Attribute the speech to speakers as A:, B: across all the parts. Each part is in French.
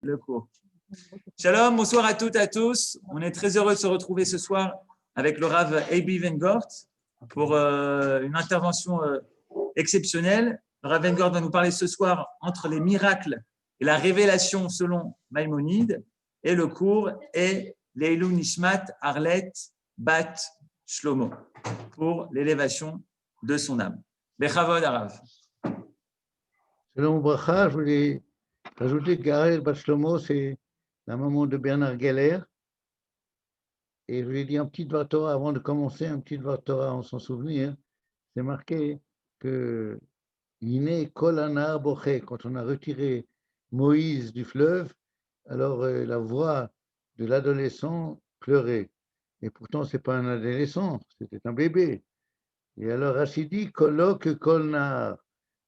A: le cours. Shalom, bonsoir à toutes et à tous. On est très heureux de se retrouver ce soir avec le Rav Ebi Vengort pour une intervention exceptionnelle. Le Rav Vengort va nous parler ce soir entre les miracles et la révélation selon Maïmonide. Et le cours est Leilou Nishmat Arlet Bat Shlomo pour l'élévation de son âme. Bechavod Arav.
B: Selon Bracha, je voulais rajouter que Arlet Bat Shlomo, c'est la maman de Bernard Geller. Et je lui ai dit un petit Dvar Torah avant de commencer, un petit Dvar Torah en son souvenir. C'est marqué que Iné Kol Anar Boché, quand on a retiré Moïse du fleuve, alors la voix de l'adolescent pleurait. Et pourtant, ce n'est pas un adolescent, c'était un bébé. Et alors Rachid dit Kolok Kol Nar.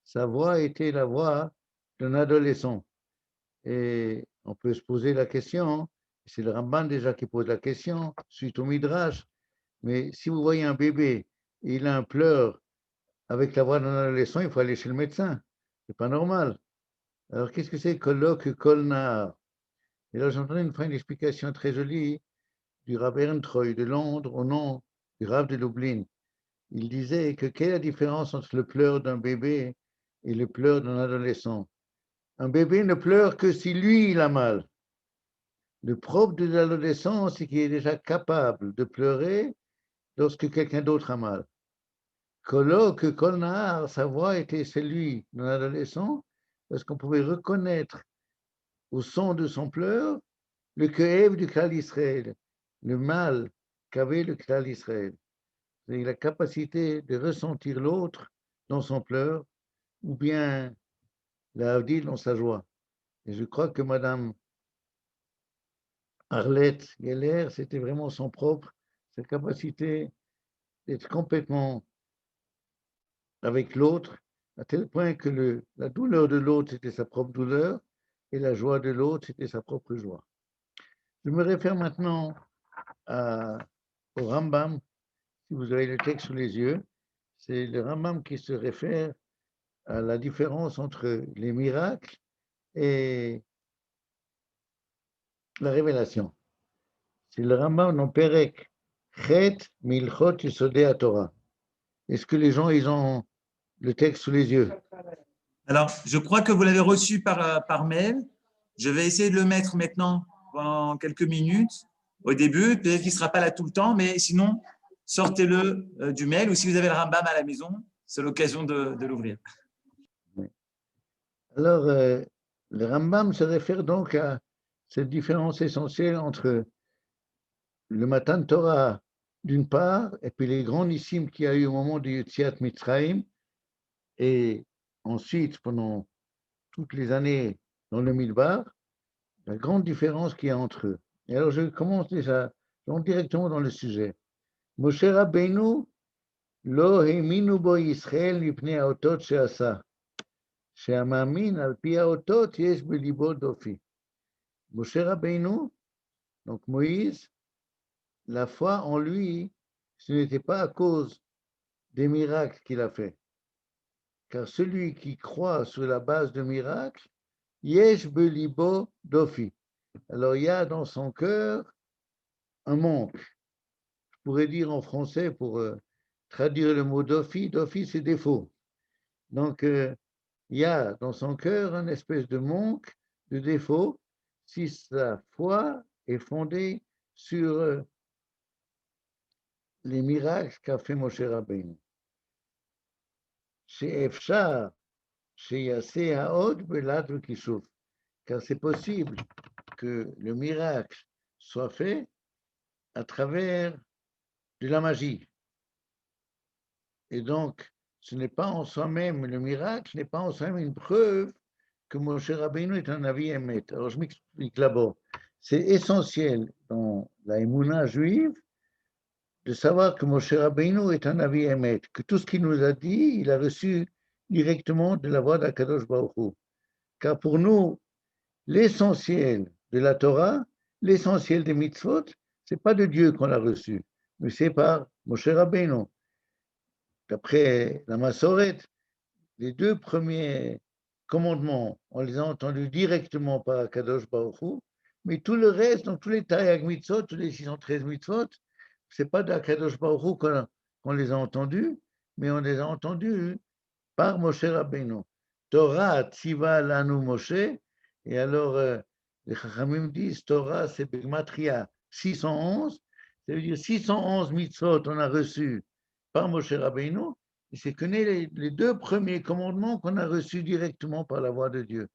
B: Sa voix était la voix d'un adolescent. Et on peut se poser la question, c'est le Ramban déjà qui pose la question, suite au Midrash, mais si vous voyez un bébé, il a un pleur avec la voix d'un adolescent, il faut aller chez le médecin. C'est pas normal. Alors qu'est-ce que c'est colloque Kolnar? Et là j'entendais une fois une explication très jolie du Rav Ehrentreu de Londres au nom du Rav de Lublin. Il disait que quelle est la différence entre le pleur d'un bébé et le pleur d'un adolescent? Un bébé ne pleure que si lui, il a mal. Le propre de l'adolescent, c'est qu'il est déjà capable de pleurer lorsque quelqu'un d'autre a mal. Colloque, Kolnahar, sa voix était celui d'un adolescent parce qu'on pouvait reconnaître au son de son pleur le Kehev du Klal Israël, le mal qu'avait le Klal Israël. C'est la capacité de ressentir l'autre dans son pleur ou bien la Havdil dans sa joie. Et je crois que Madame Arlette Geller, c'était vraiment son propre, sa capacité d'être complètement avec l'autre, à tel point que la douleur de l'autre, c'était sa propre douleur, et la joie de l'autre, c'était sa propre joie. Je me réfère maintenant au Rambam, si vous avez le texte sous les yeux. C'est le Rambam qui se réfère à la différence entre les miracles et la révélation. C'est le Rambam dans Perek, Chet Milchot Yesodei Torah. Est-ce que les gens, ils ont le texte sous les yeux?
A: Alors, je crois que vous l'avez reçu par mail. Je vais essayer de le mettre maintenant pendant quelques minutes au début. Peut-être qu'il ne sera pas là tout le temps, mais sinon, sortez-le du mail ou si vous avez le Rambam à la maison, c'est l'occasion de l'ouvrir.
B: Alors, le Rambam se réfère donc à cette différence essentielle entre le Matan Torah d'une part, et puis les grands nissim qu'il y a eu au moment du Yetziat Mitzrayim, et ensuite, pendant toutes les années dans le Midbar, la grande différence qu'il y a entre eux. Et alors, je commence déjà, je rentre directement dans le sujet. Moshe Rabbeinu lo heminu bo Yisrael mipnei haotot she'asa, she'amamin al pi haotot yesh belibo dofi. Moshe Rabbeinu, donc Moïse, la foi en lui, ce n'était pas à cause des miracles qu'il a fait. Car celui qui croit sur la base de miracles, yesh belibo dofi. Alors il y a dans son cœur un manque. Je pourrais dire en français pour traduire le mot dofi, dofi c'est défaut. Donc il y a dans son cœur un espèce de manque, de défaut, si sa foi est fondée sur les miracles qu'a fait Moshe Rabbeinu. Chez Efshar, chez Yassé Haod, Belat Kissouf, car c'est possible que le miracle soit fait à travers de la magie. Et donc, ce n'est pas en soi-même, le miracle n'est pas en soi-même une preuve que Moshe Rabbeinu est un avis émet. Alors, je m'explique d'abord. C'est essentiel dans la émouna juive de savoir que Moshe Rabbeinu est un avis émet, que tout ce qu'il nous a dit, il a reçu directement de la voix d'Akadosh Baruch Hu. Car pour nous, l'essentiel de la Torah, l'essentiel des mitzvot, c'est pas de Dieu qu'on l'a reçu, mais c'est par Moshe Rabbeinu. D'après la Massoret, les deux premiers commandements, on les a entendus directement par Akadosh Baruch Hu, mais tout le reste, donc tous les Taryag Mitzvot, tous les 613 Mitzvot, ce n'est pas d'Akadosh Baruch Hu qu'on les a entendus, mais on les a entendus par Moshe Rabbeinu. Torah Tziva Lanu Moshe, et alors les Chachamim disent Torah c'est Begmatria 611, ça veut dire 611 mitzvot on a reçus par Moshe Rabbeinu, et c'est que les deux premiers commandements qu'on a reçus directement par la voix de Dieu.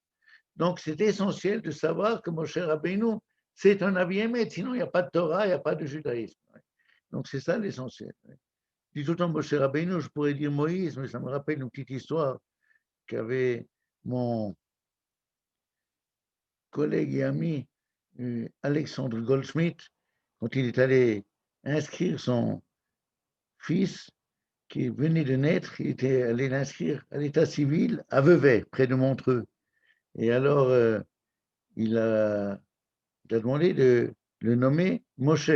B: Donc c'est essentiel de savoir que Moshe Rabbeinu c'est un Navi Emet, sinon il n'y a pas de Torah, il n'y a pas de judaïsme. Donc c'est ça l'essentiel. Je dis tout le temps Moshe Rabbeinu, je pourrais dire Moïse, mais ça me rappelle une petite histoire qu'avait mon collègue et ami Alexandre Goldschmidt, quand il est allé inscrire son fils qui venait de naître, il était allé l'inscrire à l'état civil à Vevey, près de Montreux. Et alors, il a demandé de le nommer Moshe.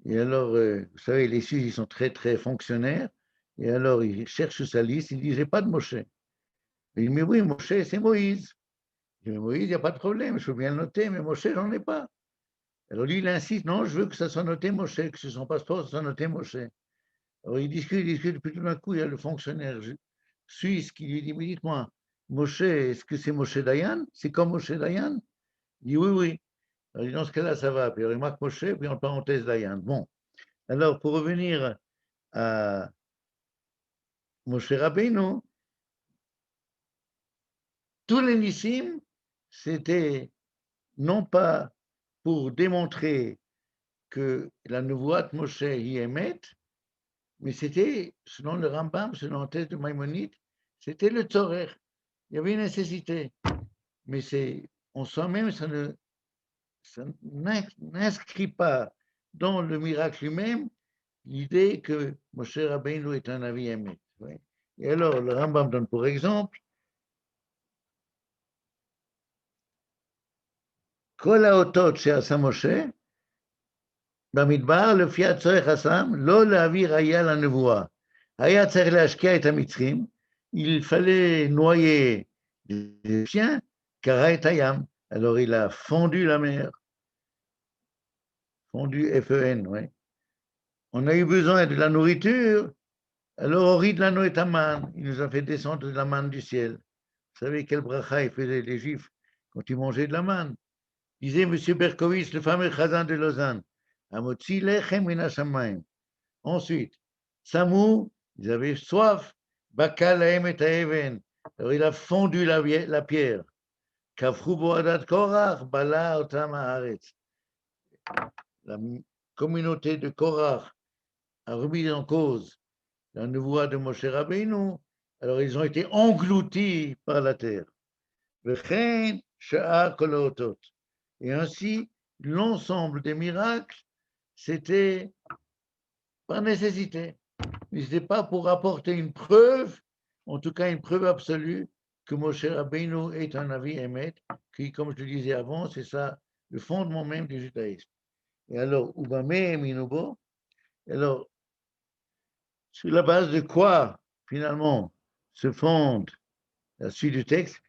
B: Et alors, vous savez, les Suisses, ils sont très, très fonctionnaires. Et alors, il cherche sa liste, il dit, j'ai pas de Moshe. Et il dit, mais oui, Moshe, c'est Moïse. Il dit, Moïse, il n'y a pas de problème, je veux bien le noter, mais Moshe, j'en ai pas. Alors lui, il insiste, non, je veux que ça soit noté Moshe, que sur son passeport, ça soit noté Moshe. Alors il discute, puis tout d'un coup, il y a le fonctionnaire suisse qui lui dit, mais dites-moi, Moshe, est-ce que c'est Moshe Dayan? C'est comme Moshe Dayan? Il dit, oui, oui. Alors il dit, dans ce cas-là, ça va. Puis il remarque Moshe, puis en parenthèse Dayan. Bon, alors pour revenir à Moshe Rabbeinu, tous les nissim, c'était non pas pour démontrer que la Nevuat Moshe y émet, mais c'était, selon le Rambam, selon la thèse de Maïmonide, c'était le Tzorer. Il y avait une nécessité. Mais en soi-même, ça n'inscrit pas dans le miracle lui-même l'idée que Moshe Rabbeinu est un avis émet. Et alors, le Rambam donne pour exemple Kol haotot she'asa Moshe, במדבר, לפי הצורך הסם, לא להעביר היה לנבואה. היה צריך להשקיע את המצרים, il fallait noyer les Égyptiens, קרע את הים, alors il a fondu la mer, fondu F-E-N, oui. On a eu besoin de la nourriture, alors Ori de l'anneau et Aman, il nous a fait descendre de la manne du ciel. Vous savez quel bracha il faisait les Juifs quand ils mangeaient de la manne? Disait M. Berkowitz, le fameux Chazan de Lausanne, Amotzi lechem min hashamayim. Ensuite, Samou, ils avaient soif. Bakal lahem et haeven. Alors il a fondu la pierre. Kafru boadat korach, bala otam haaretz. La communauté de Korach a remis en cause la nevoie de Moshe Rabbeinu. Alors ils ont été engloutis par la terre. V'chein sha'ar kol haotot. Et ainsi, l'ensemble des miracles, c'était par nécessité. Mais ce n'est pas pour apporter une preuve, en tout cas une preuve absolue, que Moshe Rabbeinu est un avis émet, qui, comme je le disais avant, c'est ça le fondement même du judaïsme. Et alors, Ubame Minubo, alors, sur la base de quoi, finalement, se fonde la suite du texte,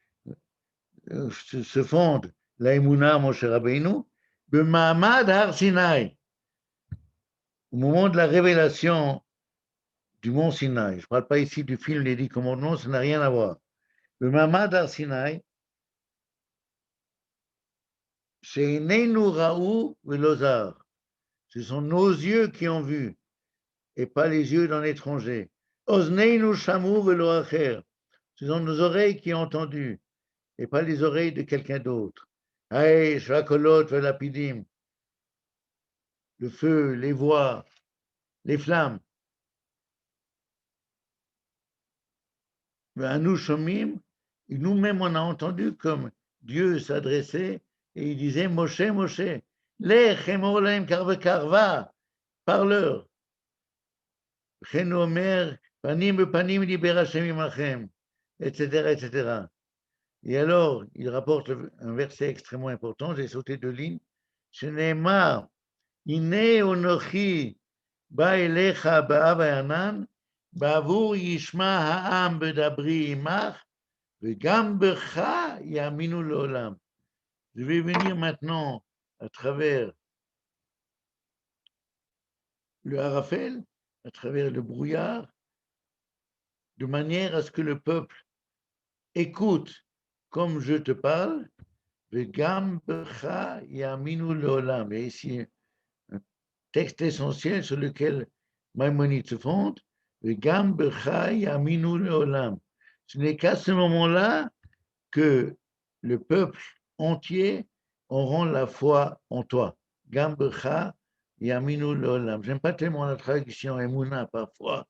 B: se fonde la Emouna Moshe Rabbeinu, le Mahamad Har Sinai, au moment de la révélation du mont Sinaï. Je ne parle pas ici du film Les 10 commandements, ça n'a rien à voir. Le Mahamad Har Sinaï, c'est Neinu Raou Velozar. Ce sont nos yeux qui ont vu, et pas les yeux d'un étranger. Ozneinu Shamu Veloacher. Ce sont nos oreilles qui ont entendu, et pas les oreilles de quelqu'un d'autre. Aïe, Shvakolot Velapidim. Le feu, les voix, les flammes. À nous, Shomim, nous-mêmes, on a entendu comme Dieu s'adressait et il disait Moshe, Moshe, lech emor karve karva, parleur. Chen omer, panim panim liber Hashem imachem, etc., etc. Et alors, il rapporte un verset extrêmement important, j'ai sauté 2 lignes. Sheneemar, ine onochi ba elecha ba'av ha'anan, ba'avur yishma ha'am bedabri imach, Vegam becha yaminu leolam. Je vais venir maintenant à travers le harafel, à travers le brouillard, de manière à ce que le peuple écoute comme je te parle. Vegam becha yaminu leolam. Et ici, un texte essentiel sur lequel Maïmonide se fonde. Vegam becha yaminu leolam. Ce n'est qu'à ce moment-là que le peuple entier aura la foi en toi. Gambecha yaminu leolam. J'aime pas tellement la traduction emuna parfois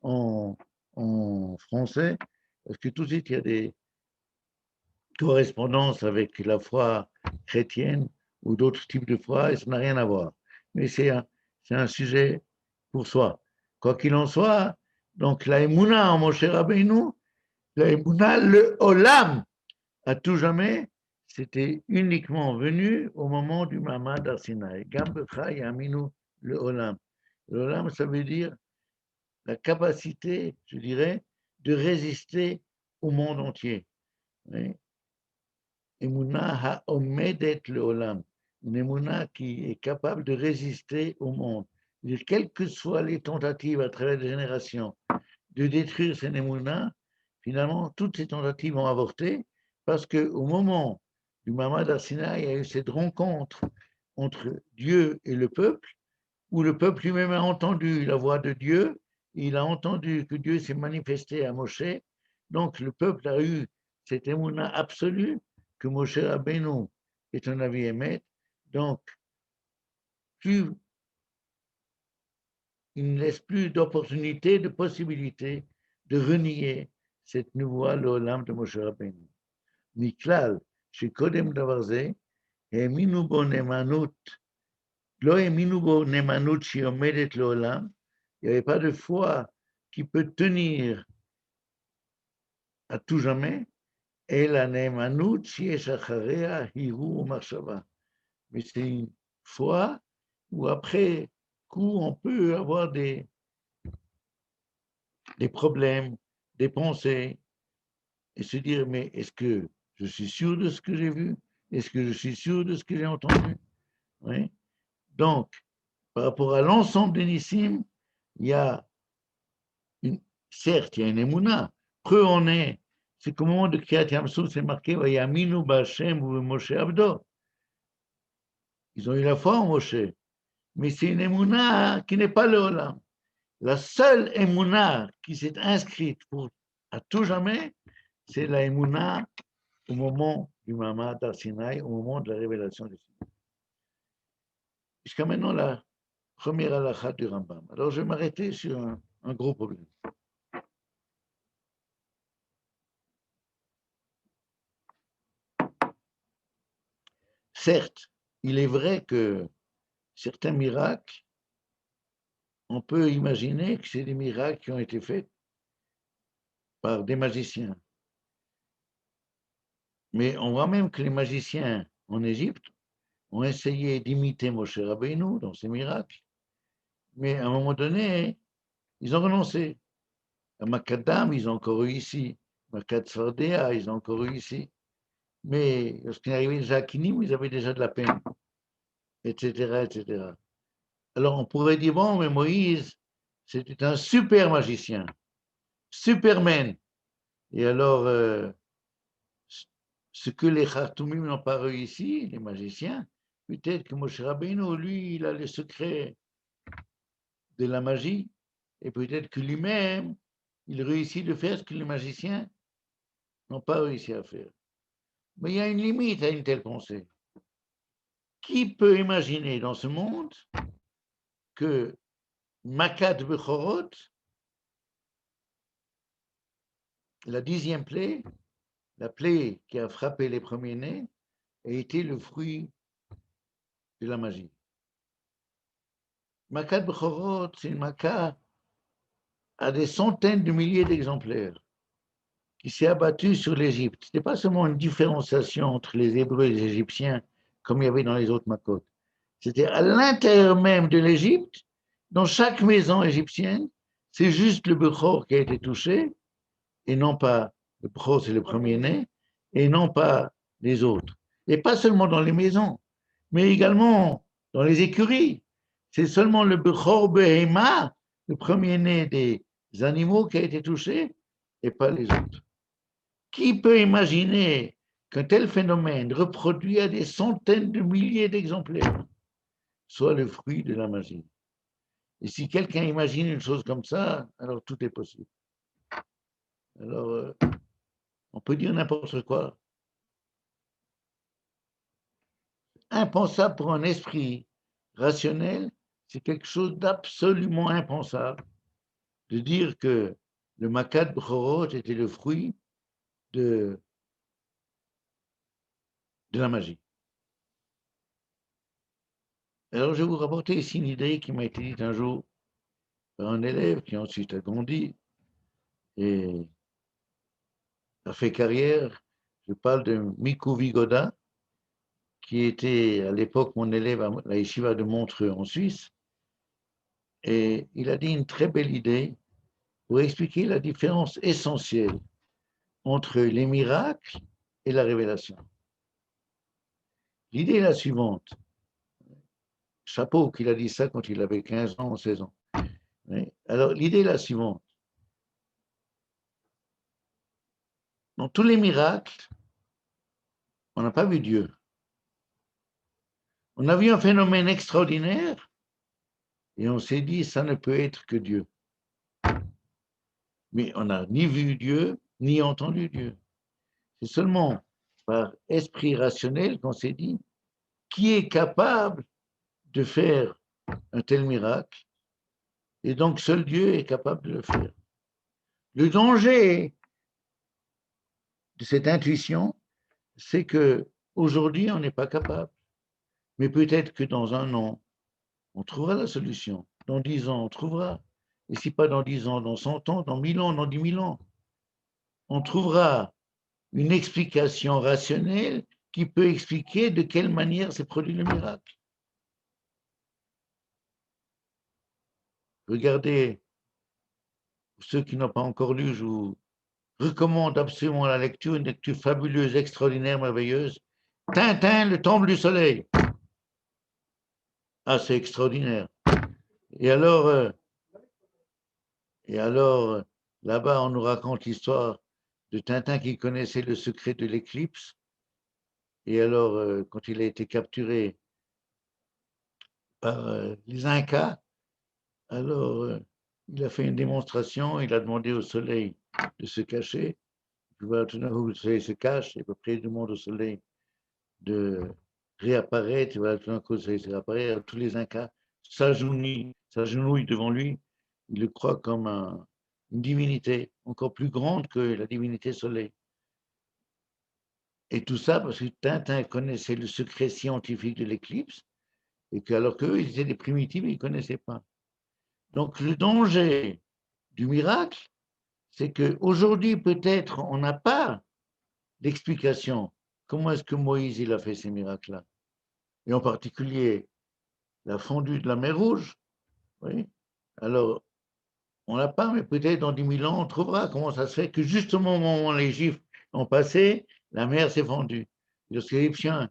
B: en français, parce que tout de suite il y a des correspondances avec la foi chrétienne ou d'autres types de foi et ça n'a rien à voir. Mais c'est un sujet pour soi. Quoi qu'il en soit, donc la emuna en Moshe Rabbeinu, la emuna le olam, à tout jamais, c'était uniquement venu au moment du Mamad Arsinaï. Gambecha yaminu le olam. Le olam, ça veut dire la capacité, je dirais, de résister au monde entier. Emuna ha'omedet le olam. Une emuna qui est capable de résister au monde. Quelles que soient les tentatives à travers les générations de détruire cette emuna, finalement, toutes ces tentatives ont avorté parce qu'au moment du Mamad Arsinaï, il y a eu cette rencontre entre Dieu et le peuple, où le peuple lui-même a entendu la voix de Dieu, il a entendu que Dieu s'est manifesté à Moshe, donc le peuple a eu cette émouna absolue que Moshe Rabbeinu est un avis émet, donc il ne laisse plus d'opportunité, de possibilité de renier cette nouvelle l'olam de Moshe Rabbeinu. Miklal, שקודם דבר זה, האמינו בו נאמנות, לא האמינו בו נאמנות שהיא עומדת לעולם, il n'y avait pas de foi qui peut tenir à tout jamais, אלא נאמנות שיש אחריה הרהור ומחשבה. Mais c'est une foi où après coup on peut avoir des problèmes, des pensées, et se dire, mais est-ce que je suis sûr de ce que j'ai vu? Est-ce que je suis sûr de ce que j'ai entendu? Oui. Donc, par rapport à l'ensemble des Nissim, il y a certes, il y a une émouna. Preuve en est, c'est qu'au moment de Kriyat Yamsuf, c'est marqué, Vayaminu B'Hashem ou Moshe Abdo. Ils ont eu la foi en Moshe, mais c'est une émouna qui n'est pas le Olam. La seule émouna qui s'est inscrite pour à tout jamais, c'est la émouna au moment du Mamad Arsinaï, au moment de la révélation du Sinaï. Jusqu'à maintenant, la première halakha du Rambam. Alors, je vais m'arrêter sur un gros problème. Certes, il est vrai que certains miracles, on peut imaginer que c'est des miracles qui ont été faits par des magiciens. Mais on voit même que les magiciens en Égypte ont essayé d'imiter Moshe Rabbeinu dans ces miracles, mais à un moment donné, ils ont renoncé. À Makadam, ils ont encore réussi. Makad Sfardea, ils ont encore réussi. Mais lorsqu'il est arrivé les Akinim, ils avaient déjà de la peine, etc., etc. Alors on pourrait dire, bon, mais Moïse, c'était un super magicien, Superman. Et alors, ce que les Khartoumim n'ont pas réussi, les magiciens, peut-être que Moshe Rabbeinu, lui, il a le secret de la magie, et peut-être que lui-même, il réussit de faire ce que les magiciens n'ont pas réussi à faire. Mais il y a une limite à une telle pensée. Qui peut imaginer dans ce monde que Makat Bechorot, la 10e plaie, la plaie qui a frappé les premiers-nés, a été le fruit de la magie. Makat Bechorot, c'est une maca à des centaines de milliers d'exemplaires qui s'est abattue sur l'Égypte. Ce n'était pas seulement une différenciation entre les Hébreux et les Égyptiens, comme il y avait dans les autres macotes. C'était à l'intérieur même de l'Égypte, dans chaque maison égyptienne, c'est juste le Bechor qui a été touché, et non pas Le Bechor, c'est le premier-né, et non pas les autres. Et pas seulement dans les maisons, mais également dans les écuries. C'est seulement le Bechor Behema, le premier-né des animaux, qui a été touché, et pas les autres. Qui peut imaginer qu'un tel phénomène, reproduit à des centaines de milliers d'exemplaires, soit le fruit de la magie? Et si quelqu'un imagine une chose comme ça, alors tout est possible. Alors, on peut dire n'importe quoi. Impensable pour un esprit rationnel, c'est quelque chose d'absolument impensable de dire que le Makat Bechorot était le fruit de la magie. Alors, je vais vous rapporter ici une idée qui m'a été dite un jour par un élève qui ensuite a grandi et a fait carrière. Je parle de Mikou Vigoda, qui était à l'époque mon élève à la yeshiva de Montreux en Suisse. Et il a dit une très belle idée pour expliquer la différence essentielle entre les miracles et la révélation. L'idée est la suivante. Chapeau qu'il a dit ça quand il avait 15 ans ou 16 ans. Alors, l'idée est la suivante. Dans tous les miracles, on n'a pas vu Dieu. On a vu un phénomène extraordinaire et on s'est dit, ça ne peut être que Dieu. Mais on n'a ni vu Dieu, ni entendu Dieu. C'est seulement par esprit rationnel qu'on s'est dit, qui est capable de faire un tel miracle? Et donc, seul Dieu est capable de le faire. Le danger de cette intuition, c'est que aujourd'hui, on n'est pas capable. Mais peut-être que dans un an, on trouvera la solution. Dans 10 ans, on trouvera. Et si pas dans 10 ans, dans 100 ans, dans 1000 ans, dans 10 000 ans, on trouvera une explication rationnelle qui peut expliquer de quelle manière s'est produit le miracle. Regardez, pour ceux qui n'ont pas encore lu, je vous recommande absolument la lecture, une lecture fabuleuse, extraordinaire, merveilleuse. Tintin, le temple du soleil. Ah, c'est extraordinaire. Et alors, là-bas, on nous raconte l'histoire de Tintin qui connaissait le secret de l'éclipse. Et alors, quand il a été capturé par les Incas, alors il a fait une démonstration, il a demandé au soleil de se cacher. Puis voilà, tout d'un coup, le soleil se cache, et à peu près il demande au soleil de réapparaître, et voilà, tout d'un coup, le soleil se réapparaît. Tous les Incas s'agenouillent devant lui, ils le croient comme une divinité encore plus grande que la divinité soleil. Et tout ça parce que Tintin connaissait le secret scientifique de l'éclipse, et que alors qu'eux, ils étaient des primitifs, ils ne connaissaient pas. Donc le danger du miracle, c'est qu'aujourd'hui, peut-être, on n'a pas d'explication. Comment est-ce que Moïse il a fait ces miracles-là? Et en particulier, la fondue de la mer Rouge. Oui. Alors, on n'a pas, mais peut-être dans 10 000 ans, on trouvera comment ça se fait que justement au moment où les Juifs ont passé, la mer s'est fendue. Les Égyptiens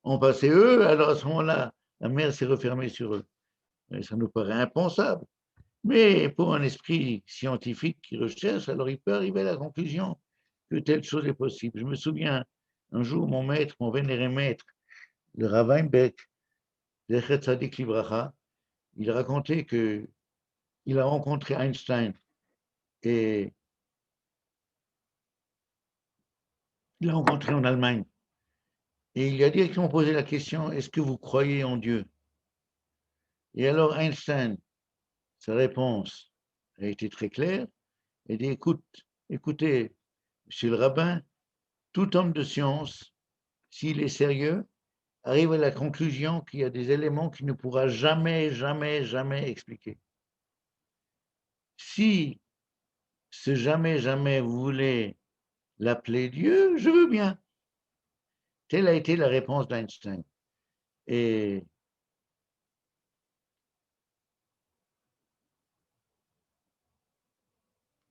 B: ont passé eux, alors à ce moment-là, la mer s'est refermée sur eux. Et ça nous paraît impensable. Mais pour un esprit scientifique qui recherche, alors il peut arriver à la conclusion que telle chose est possible. Je me souviens, un jour, mon maître, mon vénéré maître, le Rav Weinberg, Zechet Tzadik Libracha, il racontait qu'il a rencontré Einstein et il l'a rencontré en Allemagne. Et il lui a directement posé la question, est-ce que vous croyez en Dieu? Et alors Einstein, sa réponse a été très claire. Il dit, écoutez, monsieur le rabbin, tout homme de science, s'il est sérieux, arrive à la conclusion qu'il y a des éléments qu'il ne pourra jamais, jamais, jamais expliquer. Si ce jamais, jamais vous voulez l'appeler Dieu, je veux bien. Telle a été la réponse d'Einstein. Et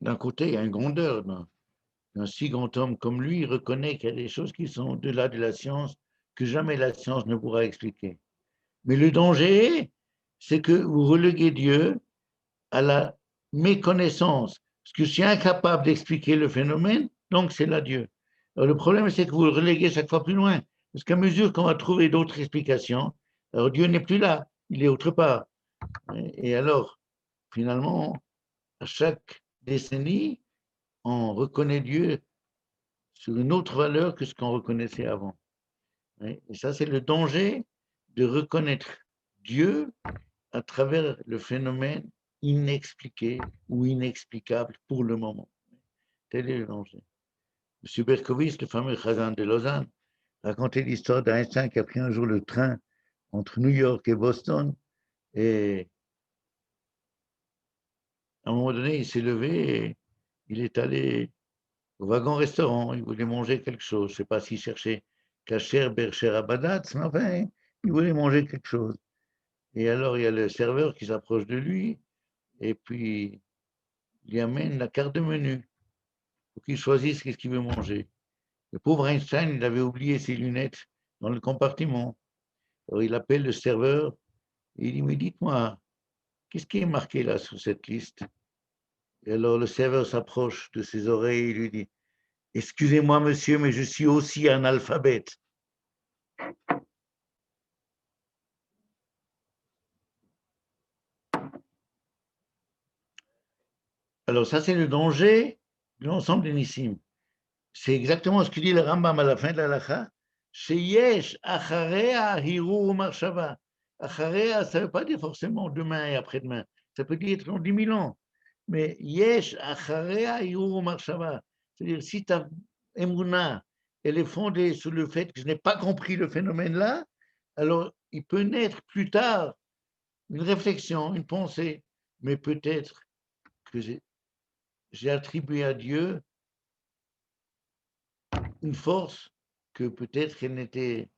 B: d'un côté, il y a une grandeur Un si grand homme comme lui reconnaît qu'il y a des choses qui sont au-delà de la science, que jamais la science ne pourra expliquer. Mais le danger, c'est que vous reléguez Dieu à la méconnaissance. Parce que je suis incapable d'expliquer le phénomène, donc c'est là Dieu. Alors le problème, c'est que vous le reléguez chaque fois plus loin. Parce qu'à mesure qu'on va trouver d'autres explications, alors Dieu n'est plus là, il est autre part. Et alors, finalement, à chaque décennie, on reconnaît Dieu sur une autre valeur que ce qu'on reconnaissait avant. Et ça, c'est le danger de reconnaître Dieu à travers le phénomène inexpliqué ou inexplicable pour le moment. Tel est le danger. M. Berkowitz, le fameux Chazan de Lausanne, racontait l'histoire d'Einstein qui a pris un jour le train entre New York et Boston et à un moment donné, il s'est levé et il est allé au wagon-restaurant. Il voulait manger quelque chose. Je ne sais pas s'il cherchait Kacher, Bercher, Abadatz, mais enfin, il voulait manger quelque chose. Et alors, il y a le serveur qui s'approche de lui et puis il lui amène la carte de menu pour qu'il choisisse ce qu'il veut manger. Le pauvre Einstein, il avait oublié ses lunettes dans le compartiment. Alors, il appelle le serveur et il dit, mais dites-moi, qu'est-ce qui est marqué là sur cette liste? Et alors, le serveur s'approche de ses oreilles et lui dit, excusez-moi, monsieur, mais je suis aussi analphabète. Alors, ça, c'est le danger de l'ensemble des nissim. C'est exactement ce que dit le Rambam à la fin de la Lacha. Sheyesh acharea hiru marshava. Acharea, ça ne veut pas dire forcément demain et après-demain. Ça peut dire dans 10 000 ans. Mais yesh acharea hiru marshava. C'est-à-dire, si ta emuna, elle est fondée sur le fait que je n'ai pas compris le phénomène-là, alors il peut naître plus tard une réflexion, une pensée, mais peut-être que j'ai attribué à Dieu une force que peut-être qu'elle n'était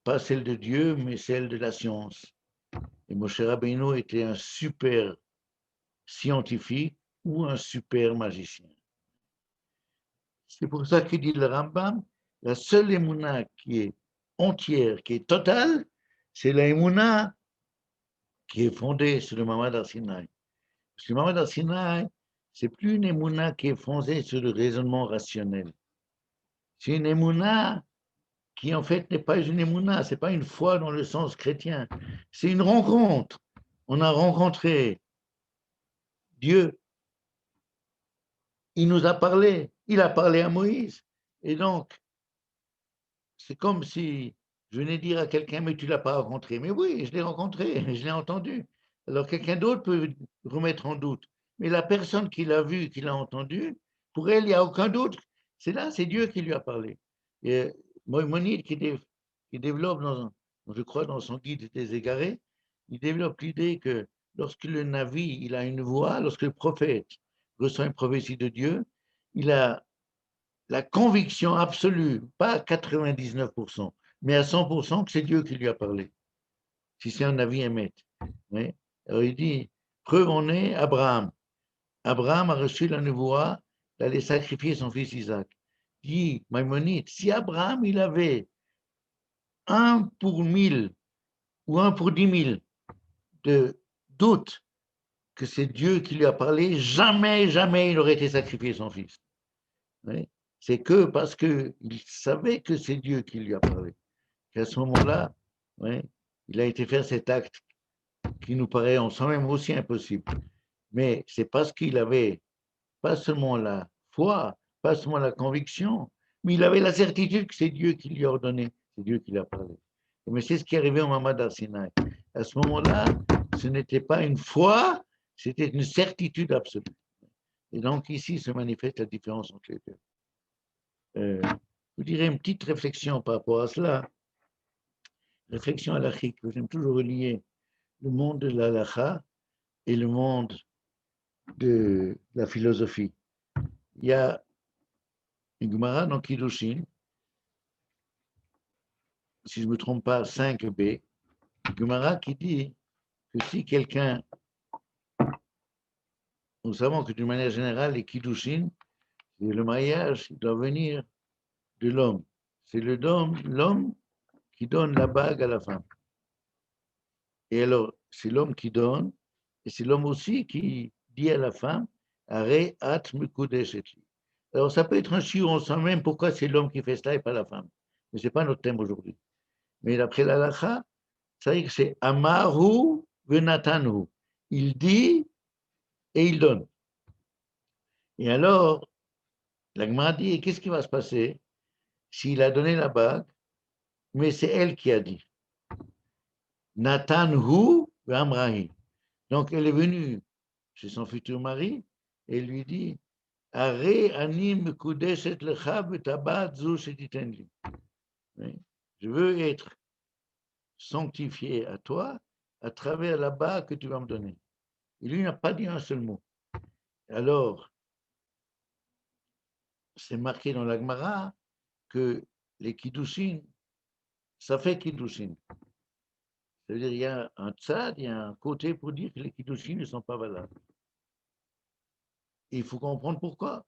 B: pas celle de Dieu, mais celle de la science. Et Moshe Rabbeinu était un super scientifique ou un super magicien. C'est pour ça que dit le Rambam, la seule émouna qui est entière, qui est totale, c'est la émouna qui est fondée sur le Mamad Arsinaï. Parce que le Mamad Arsinaï, c'est plus une émouna qui est fondée sur le raisonnement rationnel. C'est une émouna qui en fait n'est pas une émouna, ce n'est pas une foi dans le sens chrétien, c'est une rencontre. On a rencontré Dieu, il nous a parlé, il a parlé à Moïse. Et donc, c'est comme si je venais dire à quelqu'un, mais tu ne l'as pas rencontré. Mais oui, je l'ai rencontré, je l'ai entendu. Alors quelqu'un d'autre peut remettre en doute. Mais la personne qui l'a vu, qui l'a entendu, pour elle, il n'y a aucun doute. C'est là, c'est Dieu qui lui a parlé. Et Maïmonide, qui développe, je crois, dans son guide des égarés, il développe l'idée que lorsque le Navi, il a une voix, lorsque le prophète reçoit une prophétie de Dieu, il a la conviction absolue, pas à 99%, mais à 100% que c'est Dieu qui lui a parlé, si c'est un avis émet. Oui. Alors il dit, preuve en est Abraham. Abraham a reçu la névoie d'aller sacrifier son fils Isaac. Dit Maïmonide, si Abraham il avait 1 pour 1000 ou 1 pour 10 000 de doute que c'est Dieu qui lui a parlé, jamais, jamais il aurait été sacrifié son fils. Oui. C'est que parce qu'il savait que c'est Dieu qui lui a parlé, qu'à ce moment-là, oui, il a été faire cet acte qui nous paraît en soi-même aussi impossible. Mais c'est parce qu'il avait pas seulement la foi, pas seulement la conviction, mais il avait la certitude que c'est Dieu qui lui a ordonné, c'est Dieu qui lui a parlé. Mais c'est ce qui est arrivé au Mamad Arsinaï. À ce moment-là, ce n'était pas une foi, c'était une certitude absolue. Et donc ici se manifeste la différence entre les deux. Je vous dirais une petite réflexion par rapport à cela. Réflexion halachique. J'aime toujours relier le monde de l'halakha et le monde de la philosophie. Il y a une Gemara dans Kiddushin, si je ne me trompe pas, 5b, une Gemara qui dit que si quelqu'un, nous savons que d'une manière générale, les Kiddushin, Et le mariage, il doit venir de l'homme. C'est l'homme qui donne la bague à la femme. Et alors, c'est l'homme qui donne, et c'est l'homme aussi qui dit à la femme, Arrête, at me kodeshetli. Alors, ça peut être un chiot, on sent même pourquoi c'est l'homme qui fait cela et pas la femme. Mais ce n'est pas notre thème aujourd'hui. Mais d'après la lacha, ça veut dire que c'est Amaru venatanu. Il dit et il donne. Et alors, la Gemara dit, et qu'est-ce qui va se passer s'il a donné la bague, mais c'est elle qui a dit. Natanhu v'amrahi. Donc, elle est venue chez son futur mari et lui dit, Are ani mekudeshet lecha b'tabat zu shediten li. Je veux être sanctifié à toi à travers la bague que tu vas me donner. Et lui n'a pas dit un seul mot. Alors, c'est marqué dans la Gemara que les kiddushin, ça fait kiddushin. Ça veut dire qu'il y a un tzad, il y a un côté pour dire que les kiddushin ne sont pas valables. Et il faut comprendre pourquoi.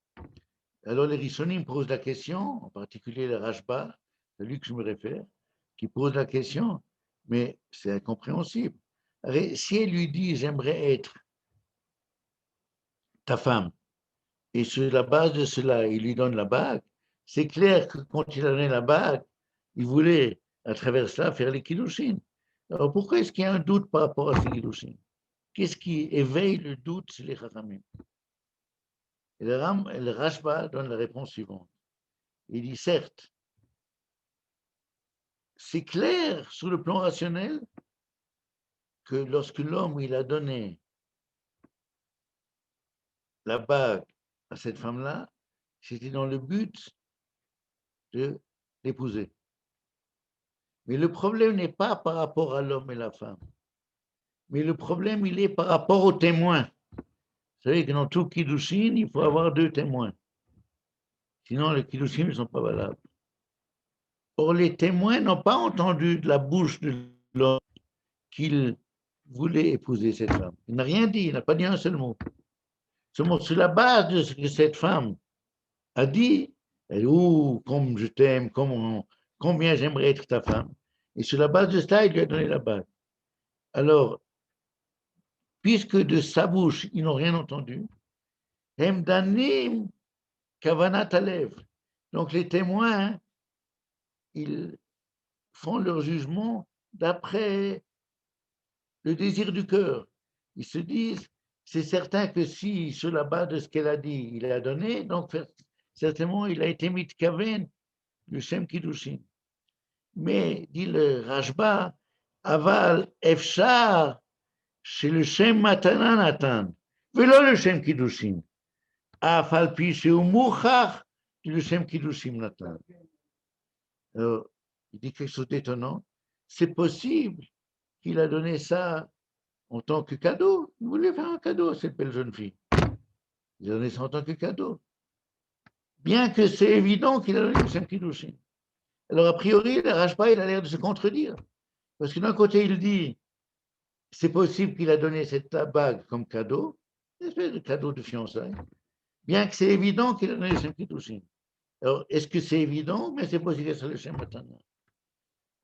B: Alors les Rishonim posent la question, en particulier le Rashba, c'est lui que je me réfère, qui pose la question, mais c'est incompréhensible. Si elle lui dit, j'aimerais être ta femme, et sur la base de cela, il lui donne la bague, c'est clair que quand il a donné la bague, il voulait, à travers cela, faire les kiddushin. Alors pourquoi est-ce qu'il y a un doute par rapport à ces kiddushin? Qu'est-ce qui éveille le doute chez les Chachamim? Et le Rashba donne la réponse suivante. Il dit, certes, c'est clair sur le plan rationnel que lorsque l'homme il a donné la bague à cette femme-là, c'était dans le but de l'épouser. Mais le problème n'est pas par rapport à l'homme et la femme, mais le problème il est par rapport aux témoins. Vous savez que dans tout kiddushin, il faut avoir 2 témoins. Sinon, les kiddushin ne sont pas valables. Or, les témoins n'ont pas entendu de la bouche de l'homme qu'il voulait épouser cette femme. Il n'a rien dit, il n'a pas dit un seul mot. Seulement, sur la base de ce que cette femme a dit, elle dit, comme je t'aime, combien j'aimerais être ta femme. Et sur la base de cela, il lui a donné la bague. Alors, puisque de sa bouche, ils n'ont rien entendu, Hemdanim Kavanat Alev. Donc, les témoins, ils font leur jugement d'après le désir du cœur. Ils se disent, c'est certain que si, sur la base de ce qu'elle a dit, il a donné, donc certainement il a été mitkaven du Shem Kiddushin. Mais, dit le Rashba, aval efshar chez le Shem Matana Natan, velo le Shem Kiddushin, afal pi chez Umuchach le Shem Kiddushin Natan. Alors, il dit quelque chose d'étonnant. C'est possible qu'il a donné ça en tant que cadeau. Il voulait faire un cadeau à cette belle jeune fille. Il a donné ça en tant que cadeau. Bien que c'est évident qu'il a donné le Shem Kiddushin. Alors, a priori, le Rashba, il a l'air de se contredire. Parce que d'un côté, il dit, c'est possible qu'il a donné cette bague comme cadeau, une espèce de cadeau de fiançailles, bien que c'est évident qu'il a donné le Shem Kiddushin. Alors, est-ce que c'est évident? Mais c'est possible que c'est le Shem Matana.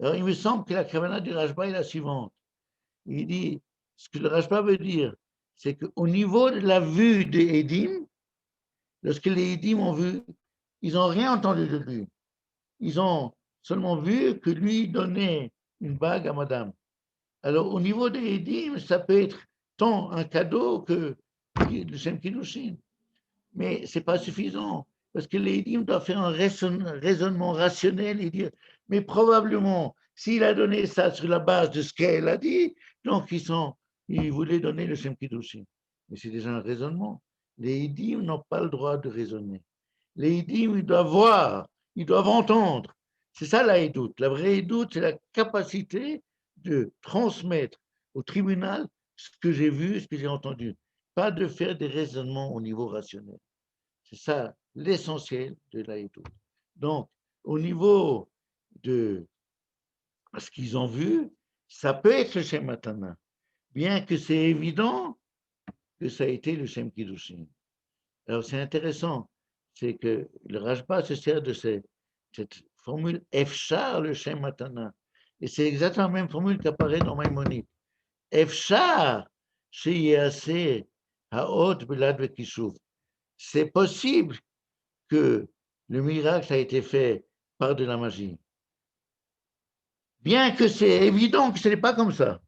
B: Alors, il me semble que la kavanah du Rashba est la suivante. Il dit, ce que le Rashba veut dire, c'est qu'au niveau de la vue des Edim, lorsque les Edim ont vu, ils n'ont rien entendu de lui. Ils ont seulement vu que lui donnait une bague à madame. Alors, au niveau des Edim, ça peut être tant un cadeau que le Shem Kiddushin. Mais ce n'est pas suffisant, parce que les Edim doivent faire un raisonnement rationnel et dire, mais probablement, s'il a donné ça sur la base de ce qu'elle a dit, donc ils voulaient donner le Shem Kiddushin. Mais c'est déjà un raisonnement. Les Edim n'ont pas le droit de raisonner. Les Edim, ils doivent voir, ils doivent entendre. C'est ça la édoute. La vraie édoute, c'est la capacité de transmettre au tribunal ce que j'ai vu, ce que j'ai entendu. Pas de faire des raisonnements au niveau rationnel. C'est ça l'essentiel de la étude. Donc, au niveau de ce qu'ils ont vu, ça peut être le Shem Matana, bien que c'est évident que ça a été le Shem Kiddushin. Alors, c'est intéressant. c'est que le Rashba se sert de cette formule Efshar le Shem Matana. Et c'est exactement la même formule qui apparaît dans Maïmonide. Efshar sheyaseh haot belad vekishuv. C'est possible que le miracle a été fait par de la magie. Bien que c'est évident que ce n'est pas comme ça.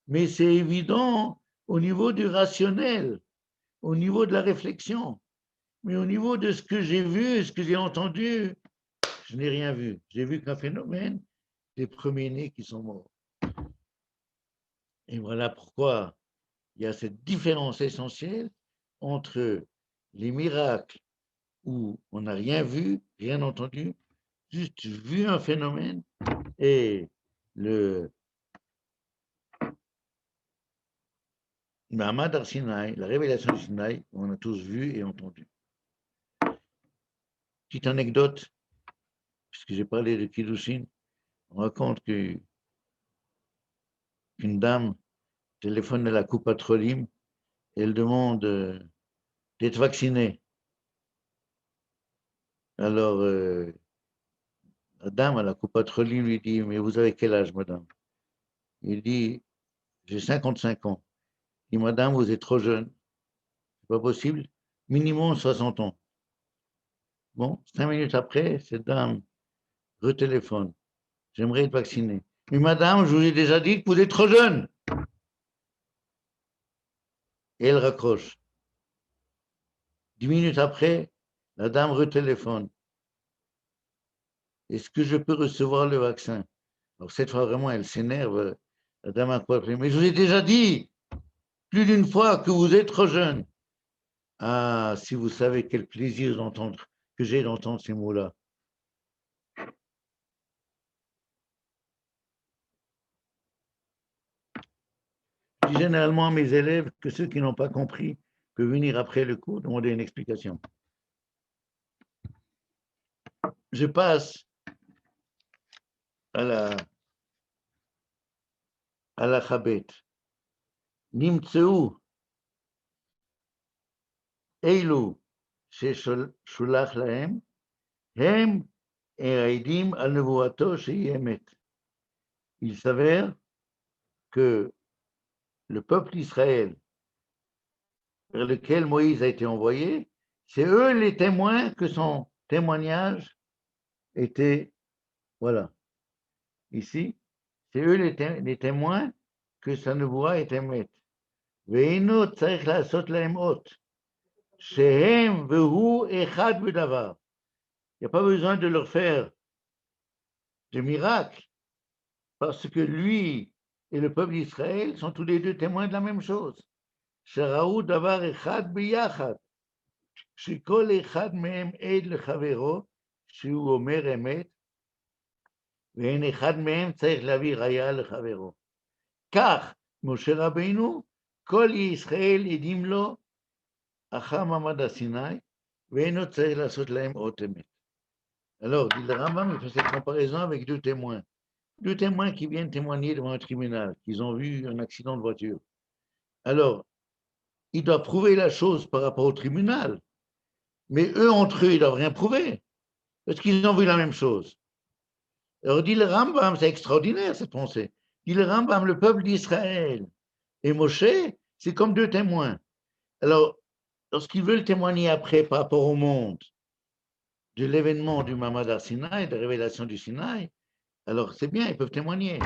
B: Mais c'est évident au niveau du rationnel, au niveau de la réflexion. Mais au niveau de ce que j'ai vu, ce que j'ai entendu, je n'ai rien vu. J'ai vu qu'un phénomène des premiers-nés qui sont morts. Et voilà pourquoi il y a cette différence essentielle entre les miracles où on n'a rien vu, rien entendu, juste vu un phénomène, et le Mahamad al-Sinaï, la révélation du Sinaï, on a tous vu et entendu. Petite anecdote, puisque j'ai parlé de Kiddushin, on raconte qu'une dame téléphone à la coupe Patrolim et elle demande d'être vaccinée. Alors, la dame à la coupe Patrolim lui dit, mais vous avez quel âge, madame? Il dit, j'ai 55 ans. Il dit, madame, vous êtes trop jeune. C'est pas possible. Minimum 60 ans. Bon, 5 minutes après, cette dame retéléphone. J'aimerais être vacciné. Mais madame, je vous ai déjà dit que vous êtes trop jeune. Et elle raccroche. 10 minutes après, la dame retéléphone. Est-ce que je peux recevoir le vaccin? Alors cette fois, vraiment, elle s'énerve. La dame a quoi? Mais je vous ai déjà dit plus d'une fois que vous êtes trop jeune. Ah, si vous savez quel plaisir d'entendre, que j'ai d'entendre ces mots-là. Je dis généralement à mes élèves que ceux qui n'ont pas compris peuvent venir après le cours demander une explication. Je passe à la Chabet. Nimtseu Eilu sheshulach lahem hem eraidim al nevuato sheyemet. Il s'avère que le peuple d'Israël vers lequel Moïse a été envoyé, c'est eux les témoins que son témoignage était, voilà, ici, c'est eux les témoins que sa nevoie était maître. Veino tzarich la'asot lahem ot, shehem vehu echad bedavar. Il n'y a pas besoin de leur faire de miracles, parce que lui et le peuple d'Israël sont tous les deux témoins de la même chose. שראו דבר אחד ביחד, שכל אחד מהם עד לחברו, שהוא אומר אמת, ואין אחד מהם צריך להביא ראיה לחברו. כך, משה רבינו, כל ישראל עדים לו, אחר מעמד הסיני, ואינו צריך לעשות להם אות אמת. Alors, dit le Rambam, il fait cette comparaison avec deux témoins. Deux témoins qui viennent témoigner devant un tribunal, qu'ils ont vu un accident de voiture. Alors, ils doivent prouver la chose par rapport au tribunal. Mais eux, entre eux, ils ne doivent rien prouver, parce qu'ils ont vu la même chose. Alors, dit le Rambam, c'est extraordinaire cette pensée. Dit le Rambam, le peuple d'Israël et Moshe, c'est comme deux témoins. Alors, lorsqu'ils veulent témoigner après par rapport au monde de l'événement du Mamad al-Sinaï, de la révélation du Sinaï, alors c'est bien, ils peuvent témoigner.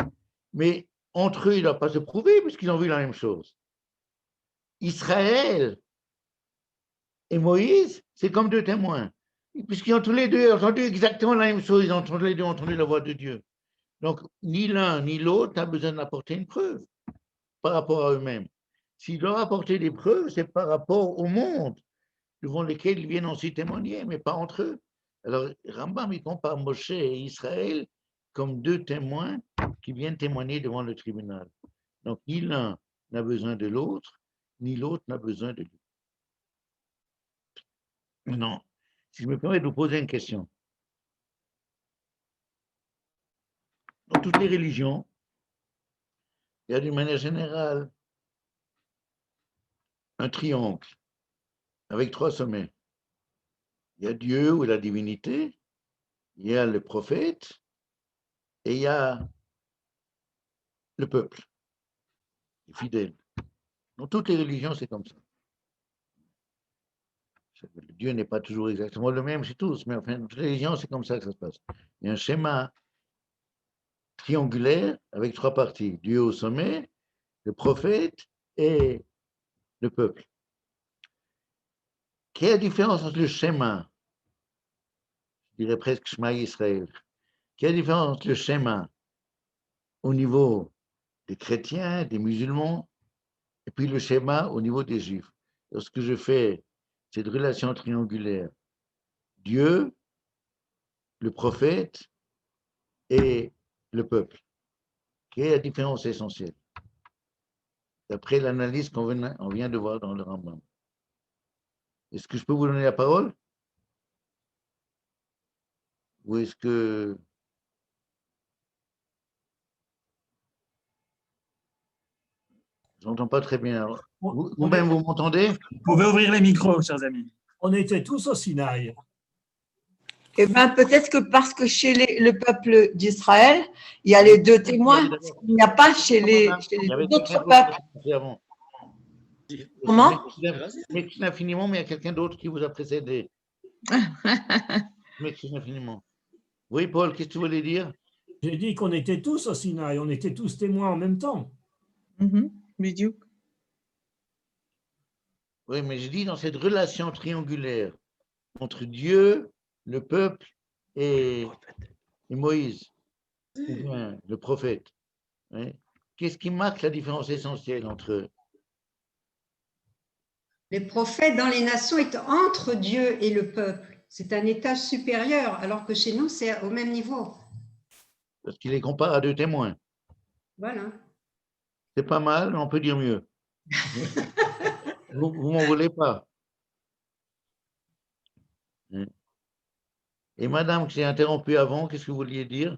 B: Mais entre eux, ils ne doivent pas se prouver, puisqu'ils ont vu la même chose. Israël et Moïse, c'est comme deux témoins. Puisqu'ils ont tous les deux entendu exactement la même chose, ils ont tous les deux entendu la voix de Dieu. Donc, ni l'un ni l'autre n'a besoin d'apporter une preuve par rapport à eux-mêmes. S'ils doivent apporter des preuves, c'est par rapport au monde devant lequel ils viennent aussi témoigner, mais pas entre eux. Alors, Rambam, il compare Moshe et Israël comme deux témoins qui viennent témoigner devant le tribunal. Donc, ni l'un n'a besoin de l'autre, ni l'autre n'a besoin de lui. Maintenant, si je me permets de vous poser une question. Dans toutes les religions, il y a d'une manière générale un triangle avec trois sommets. Il y a Dieu ou la divinité, il y a le prophète et il y a le peuple, les fidèles. Dans toutes les religions, c'est comme ça. Dieu n'est pas toujours exactement le même chez tous, mais enfin, dans toutes les religions, c'est comme ça que ça se passe. Il y a un schéma triangulaire avec 3 parties. Dieu au sommet, le prophète et le peuple. Quelle est la différence entre le schéma, je dirais presque Shema Israël, quelle est la différence entre le schéma au niveau des chrétiens, des musulmans, et puis le schéma au niveau des juifs? Lorsque je fais cette relation triangulaire, Dieu, le prophète et le peuple, quelle est la différence essentielle d'après l'analyse qu'on vient de voir dans le Rambam? Est-ce que je peux vous donner la parole? Ou est-ce que... Je n'entends pas très bien. Vous-même, vous m'entendez?
A: Vous pouvez ouvrir les micros, chers amis.
C: On était tous au Sinaï.
D: Eh bien, peut-être que parce que chez le peuple d'Israël, il y a les 2 témoins, il n'y a pas chez les autres peuples. Comment?
B: Merci infiniment, mais il y a quelqu'un d'autre qui vous a précédé. Merci infiniment. Oui, Paul, qu'est-ce que tu voulais dire?
C: J'ai dit qu'on était tous au Sinaï, on était tous témoins en même temps.
E: בדיוק.
B: Oui, mais je dis dans cette relation triangulaire entre Dieu, le peuple et Moïse, ou bien le prophète, hein, qu'est-ce qui marque la différence essentielle entre eux?
F: Les prophètes dans les nations est entre Dieu et le peuple. C'est un étage supérieur, alors que chez nous, c'est au même niveau.
B: Parce qu'il les compare à 2 témoins.
F: Voilà.
B: C'est pas mal, mais on peut dire mieux. Vous m'en voulez pas. Et madame, qui s'est interrompue avant, qu'est-ce que vous vouliez dire?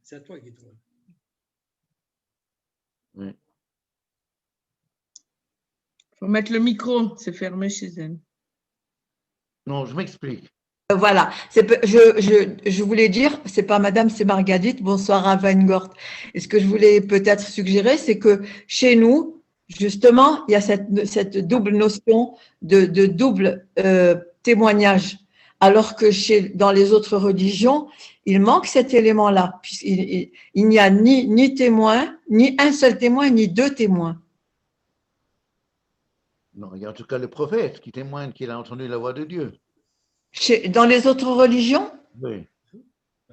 C: C'est à toi, Guido.
B: Oui.
E: Faut mettre le micro, c'est fermé chez elle.
B: Non, je m'explique.
D: Voilà, je voulais dire, c'est pas madame, c'est Margadit, bonsoir à Weingort. Et ce que je voulais peut-être suggérer, c'est que chez nous, justement, il y a cette double notion de double témoignage, alors que dans les autres religions, il manque cet élément-là. Il n'y a ni témoin, ni un seul témoin, ni 2 témoins.
B: Non, il y a en tout cas le prophète qui témoigne qu'il a entendu la voix de Dieu.
D: Dans les autres religions,
B: Oui.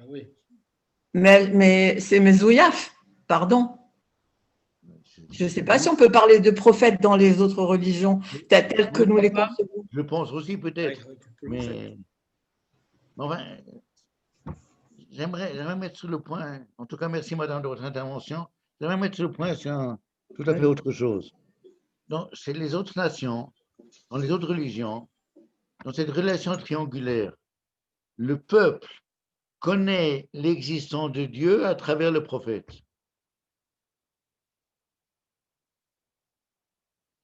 C: Oui.
D: mais c'est Mezouïaf, pardon. Je ne sais pas si on peut parler de prophètes dans les autres religions, telles que nous les concevons.
B: Je pense aussi peut-être, mais enfin, j'aimerais mettre sur le point, en tout cas merci madame de votre intervention, j'aimerais mettre sur le point sur tout à fait autre chose. Donc, chez les autres nations, dans les autres religions, dans cette relation triangulaire, le peuple connaît l'existence de Dieu à travers le prophète.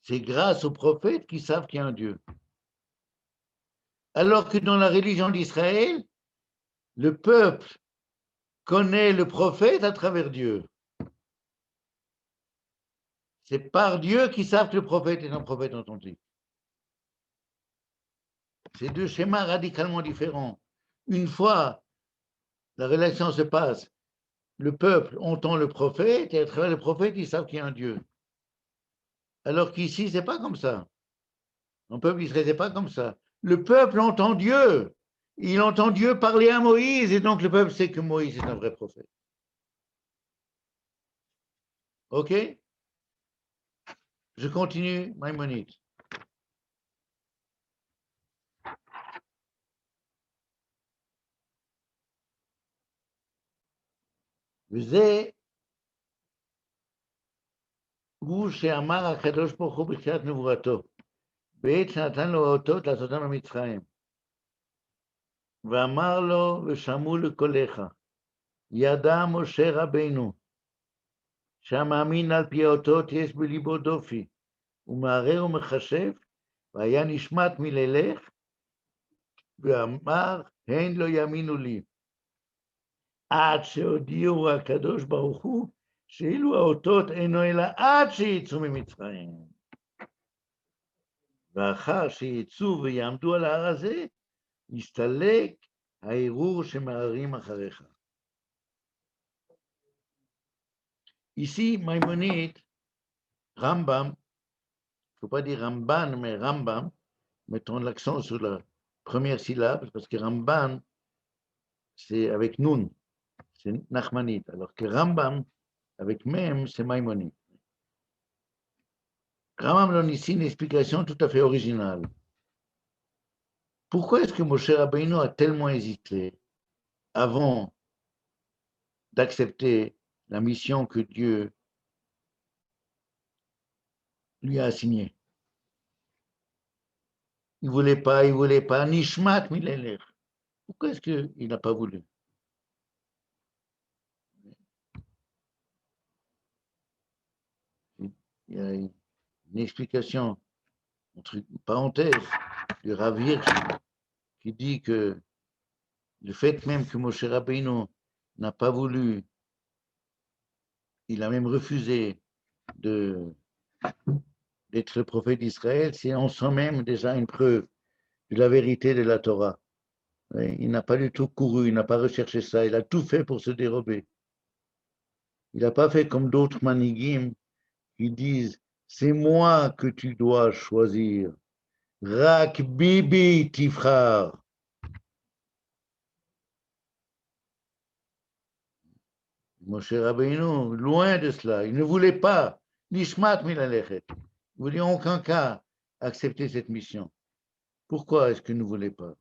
B: C'est grâce au prophète qu'ils savent qu'il y a un Dieu. Alors que dans la religion d'Israël, le peuple connaît le prophète à travers Dieu. C'est par Dieu qu'ils savent que le prophète est un prophète authentique. C'est 2 schémas radicalement différents. Une fois la relation se passe, le peuple entend le prophète et à travers le prophète, ils savent qu'il y a un Dieu. Alors qu'ici, ce n'est pas comme ça. Dans le peuple d'Israël, ce n'est pas comme ça. Le peuple entend Dieu. Il entend Dieu parler à Moïse et donc le peuple sait que Moïse est un vrai prophète. OK? Je continue, Maïmonide. וזה הוא שאמר הקדוש ברוך הוא בתחילת נבואתו, בעת שנתן לו האותות לעשותם במצרים. ואמר לו, ושמעו לקולך, ידע משה רבנו, שהמאמין על פי האותות יש בליבו דופי, ומערער ומחשב, והיה נשמט מלילך, ואמר, הן לא יאמינו לי. עד שהודיעו הקדוש ברוך הוא, שאילו האותות אינו אלא עד שיצאו ממצרים. ואחר שיצאו ויעמדו על ההר הזה, יסתלק הערעור שמערערים אחריך. Ici, Maïmonide, Rambam, il ne faut pas dire Ramban, mais Rambam, mettons l'accent sur la première syllabe, parce que Ramban, c'est avec Nun, c'est Nachmanide, alors que Rambam, avec Mem, c'est Maïmonide. Rambam donne ici une explication tout à fait originale. Pourquoi est-ce que Moshe Rabbeinu a tellement hésité avant d'accepter la mission que Dieu lui a assignée? Il ne voulait pas, Nishmat Milelech. Pourquoi est-ce qu'il n'a pas voulu? Il y a une explication, entre parenthèses, du Rav Hirsch, qui dit que le fait même que Moshe Rabbeinu n'a pas voulu, il a même refusé d'être le prophète d'Israël, c'est en soi-même déjà une preuve de la vérité de la Torah. Il n'a pas du tout couru, il n'a pas recherché ça, il a tout fait pour se dérober. Il n'a pas fait comme d'autres manigim qui disent « c'est moi que tu dois choisir, Rak Bibi Tifrar ». Moshe Rabbeinu, loin de cela, il ne voulait pas, Nishmat Milalechet, il ne voulait en aucun cas accepter cette mission. Pourquoi est-ce qu'il ne voulait pas?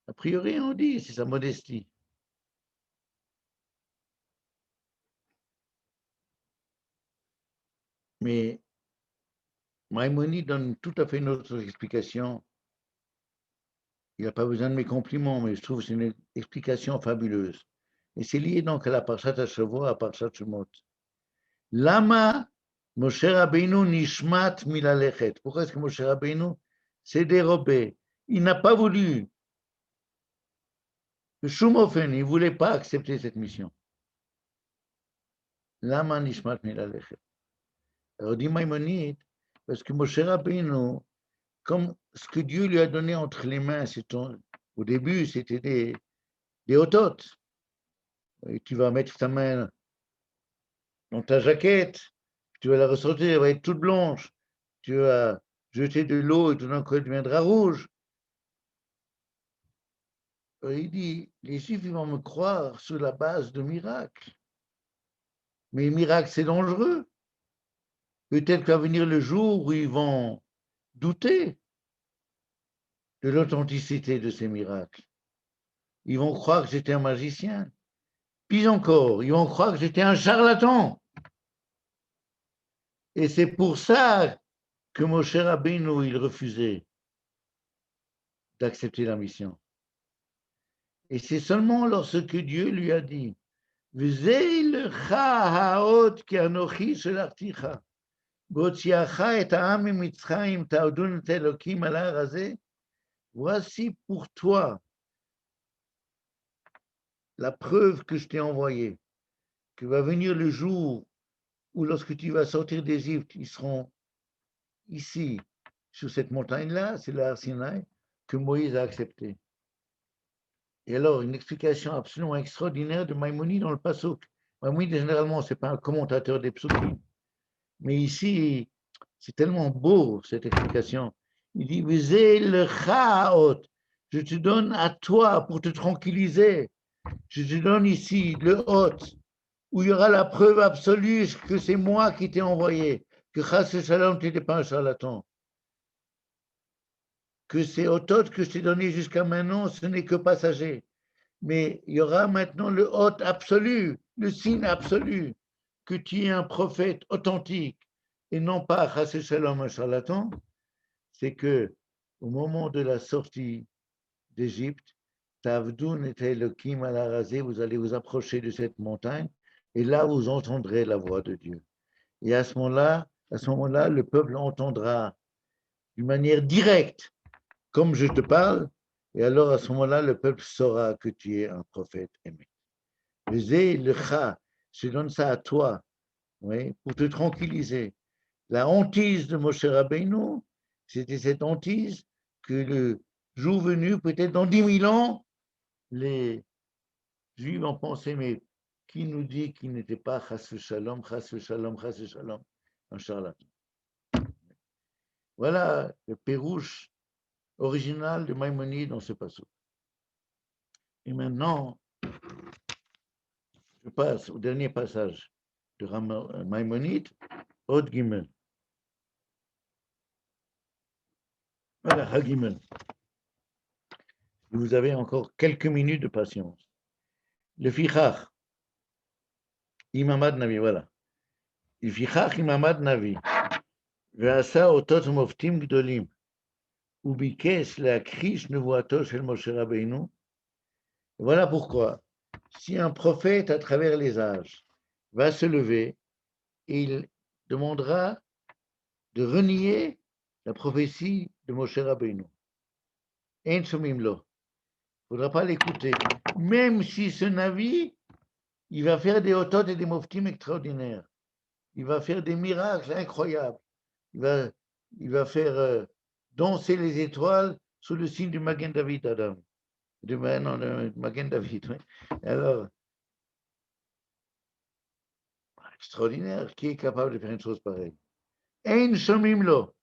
B: A priori, on dit, c'est sa modestie. Mais Maïmonide donne tout à fait une autre explication. Il n'a pas besoin de mes compliments, mais je trouve que c'est une explication fabuleuse. Et c'est lié donc à la Parshat HaShavua, à Parshat Shemot. Lama Moshe Rabbeinu nishmat milalechet. Pourquoi est-ce que Moshe Rabbeinu s'est dérobé? Il n'a pas voulu. Shumofen, il ne voulait pas accepter cette mission. Lama nishmat milalechet. Alors dit Maïmonide, parce que Moshe Rabbeinu, comme ce que Dieu lui a donné entre les mains, au début, c'était des ototes. Et tu vas mettre ta main dans ta jaquette, tu vas la ressortir, elle va être toute blanche. Tu vas jeter de l'eau et tout d'un coup, elle deviendra rouge. Alors, il dit, les Juifs, ils vont me croire sur la base de miracles. Mais miracle, c'est dangereux. Peut-être qu'il va venir le jour où ils vont douter de l'authenticité de ces miracles. Ils vont croire que j'étais un magicien. Puis encore, ils vont croire que j'étais un charlatan. Et c'est pour ça que Moshe Rabbeinu, il refusait d'accepter la mission. Et c'est seulement lorsque Dieu lui a dit, voici pour toi la preuve que je t'ai envoyée, que va venir le jour où lorsque tu vas sortir d'Égypte, ils seront ici, sur cette montagne-là, c'est l'Ar Sinaï, que Moïse a accepté. Et alors, une explication absolument extraordinaire de Maïmonide dans le Passouk. Maïmonide, généralement, ce n'est pas un commentateur des psaumes, mais ici, c'est tellement beau, cette explication. Il dit, je te donne à toi pour te tranquilliser. Je te donne ici le hôte, où il y aura la preuve absolue que c'est moi qui t'ai envoyé, que Chas Shalom, tu n'étais pas un charlatan. Que ces hôtes que je t'ai donnés jusqu'à maintenant, ce n'est que passager. Mais il y aura maintenant le hôte absolu, le signe absolu, que tu es un prophète authentique et non pas Chas Shalom, un charlatan. C'est que au moment de la sortie d'Égypte, Tavdoun et Elohim à la rasée, vous allez vous approcher de cette montagne et là vous entendrez la voix de Dieu. Et à ce moment-là, le peuple entendra d'une manière directe, comme je te parle, Et alors, à ce moment-là, le peuple saura que tu es un prophète aimé. Le Kha, je donne ça à toi, oui, pour te tranquilliser. La hantise de Moshe Rabbeinu, c'était cette hantise que le jour venu, peut-être dans 10 000 ans, les Juifs ont pensé, mais qui nous dit qu'il n'était pas chas shalom, chas shalom, chas shalom, un charlatan. Voilà le pérouche original de Maïmonide dans ce passage. Et maintenant, je passe au dernier passage de Maïmonide, Od Gimel. Voilà, Hagimel. Vous avez encore quelques minutes de patience. Le Fichach, Imamad Navi, voilà. Le Fichach, Imamad Navi, Ve'asa otot moftim gdolim, ubikes le'akrish nevuato shel Moshe Rabbeinu. Voilà pourquoi, si un prophète à travers les âges va se lever, il demandera de renier la prophétie de Moshe Rabbeinu. Ein shomim lo. Il ne faudra pas l'écouter. Même si ce Navi, il va faire des otot et des moftim extraordinaires. Il va faire des miracles incroyables. Il va faire danser les étoiles sous le signe du Magen David, Adam. Du Magen David, oui. Alors, extraordinaire. Qui est capable de faire une chose pareille? Ein shomim lo.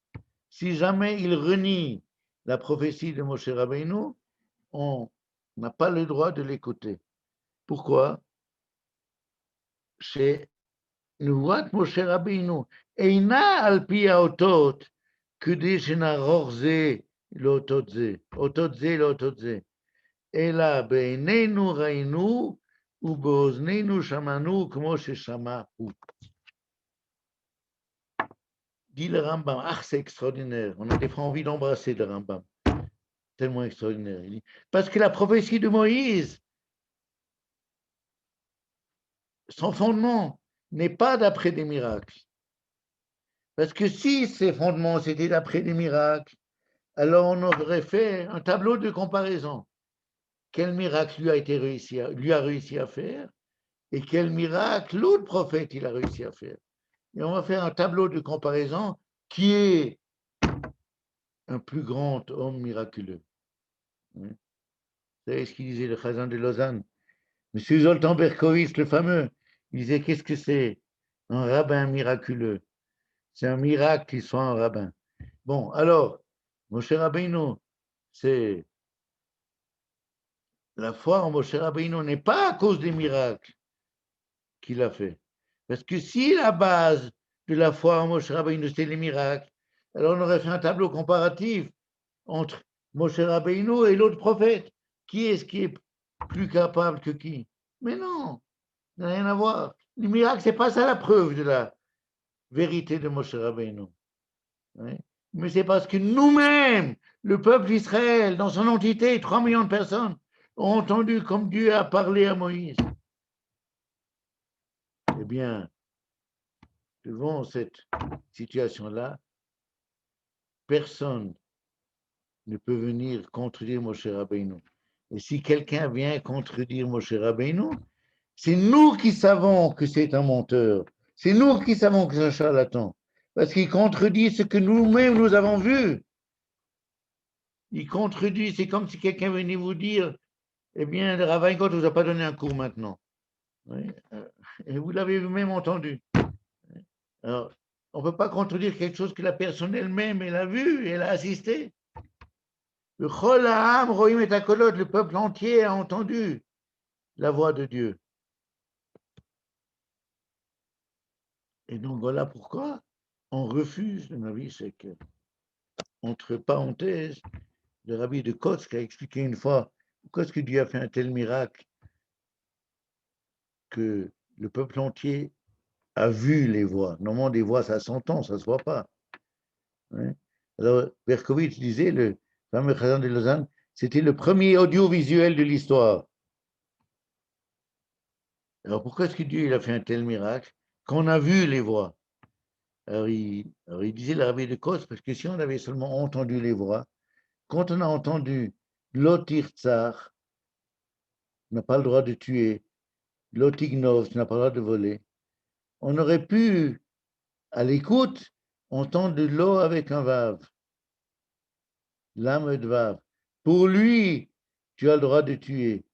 B: Si jamais il renie la prophétie de Moshe Rabbeinu, on n'a pas le droit de l'écouter. Pourquoi? C'est נבואת משה רבינו אינה על פי האותות כדי שנערוך זה לאותות זה, אותות זה לאותות זה, אלא בעינינו ראינו ובאוזנינו שמענו כמו ששמע הוא. Dit le Rambam, ah c'est extraordinaire, on a des fois envie d'embrasser le Rambam, tellement extraordinaire. Il dit, parce que la prophétie de Moïse, son fondement n'est pas d'après des miracles. Parce que si ces fondements c'était d'après des miracles, alors on aurait fait un tableau de comparaison. Quel miracle lui a réussi à faire et quel miracle l'autre prophète il a réussi à faire. Et on va faire un tableau de comparaison qui est un plus grand homme miraculeux. Vous savez ce qu'il disait le Chazan de Lausanne? Monsieur Zoltan Berkowitz, le fameux, il disait qu'est-ce que c'est un rabbin miraculeux? C'est un miracle qu'il soit un rabbin. Bon, alors, Moshe Rabbeinu, c'est la foi en Moshe Rabbeinu n'est pas à cause des miracles qu'il a fait. Parce que si la base de la foi en Moshe Rabbeinu, c'était les miracles, alors on aurait fait un tableau comparatif entre Moshe Rabbeinu et l'autre prophète. Qui est-ce qui est plus capable que qui? Mais non, ça n'a rien à voir. Les miracles, c'est pas ça la preuve de la vérité de Moshe Rabbeinu. Oui. Mais c'est parce que nous-mêmes, le peuple d'Israël, dans son entité, 3 millions de personnes, ont entendu comme Dieu a parlé à Moïse. Eh bien, devant cette situation-là, personne ne peut venir contredire Moshe Rabbeinu. Et si quelqu'un vient contredire Moshe Rabbeinu, c'est nous qui savons que c'est un menteur. C'est nous qui savons que c'est un charlatan. Parce qu'il contredit ce que nous-mêmes nous avons vu. Il contredit, c'est comme si quelqu'un venait vous dire, eh bien, le Rav Weingold ne vous a pas donné un cours maintenant. Oui. Et vous l'avez vous-même entendu. Alors, on ne peut pas contredire quelque chose que la personne elle-même, elle a vu, elle a assisté. Le Chol Ha'am Roim et Akolot, le peuple entier a entendu la voix de Dieu. Et donc voilà pourquoi on refuse le Navi Sheker. Entre parenthèses, le rabbi de Kotsk a expliqué une fois pourquoi est-ce que Dieu a fait un tel miracle que le peuple entier a vu les voix. Normalement, des voix, ça s'entend, ça ne se voit pas. Hein? Alors, Berkowitz disait, le fameux Chazan de Lausanne, c'était le premier audiovisuel de l'histoire. Alors, pourquoi est-ce que Dieu il a fait un tel miracle qu'on a vu les voix? Alors, il disait le rabbi de Kotsk, parce que si on avait seulement entendu les voix, quand on a entendu Lo tirtsach, tu n'as pas le droit de tuer. Lo tignov, tu n'as pas le droit de voler. On aurait pu, à l'écoute, entendre de l'eau avec un vav. L'âme de vav. Pour lui, tu as le droit de tuer.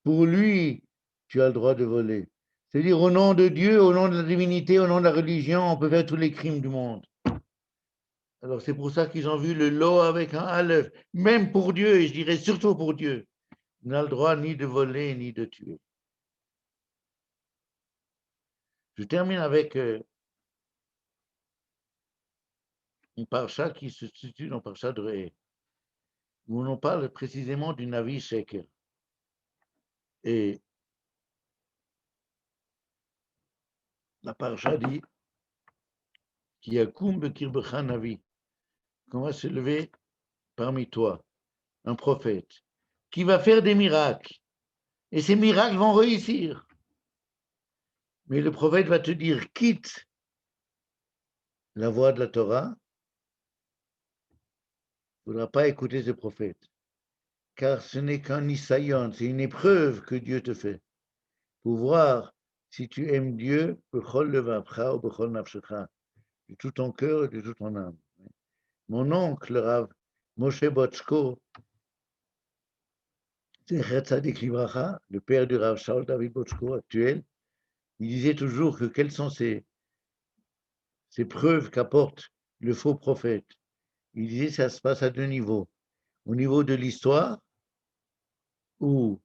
B: Pour lui, tu as le droit de voler. C'est-à-dire, au nom de Dieu, au nom de la divinité, au nom de la religion, on peut faire tous les crimes du monde. Alors, c'est pour ça qu'ils ont vu le lot avec un aleph. Même pour Dieu, et je dirais surtout pour Dieu, il n'a le droit ni de voler, ni de tuer. Je termine avec une parcha qui se situe dans parcha de Re'eh, où on parle précisément du Navi Sheker. Et la parcha dit qu'il y a Koum Kirbecha Navi, qu'on va se lever parmi toi, un prophète, qui va faire des miracles. Et ces miracles vont réussir. Mais le prophète va te dire, quitte la voie de la Torah, il ne faudra pas écouter ce prophète. Car ce n'est qu'un nisayon, c'est une épreuve que Dieu te fait. Pour voir si tu aimes Dieu, bechol levavcha ou bechol nafshecha, de tout ton cœur et de toute ton âme. Mon oncle, Rav Moshe Botchko, le père du Rav Shaul David Botchko actuel, il disait toujours que quelles sont ces preuves qu'apporte le faux prophète. Il disait que ça se passe à deux niveaux. Au niveau de l'histoire, où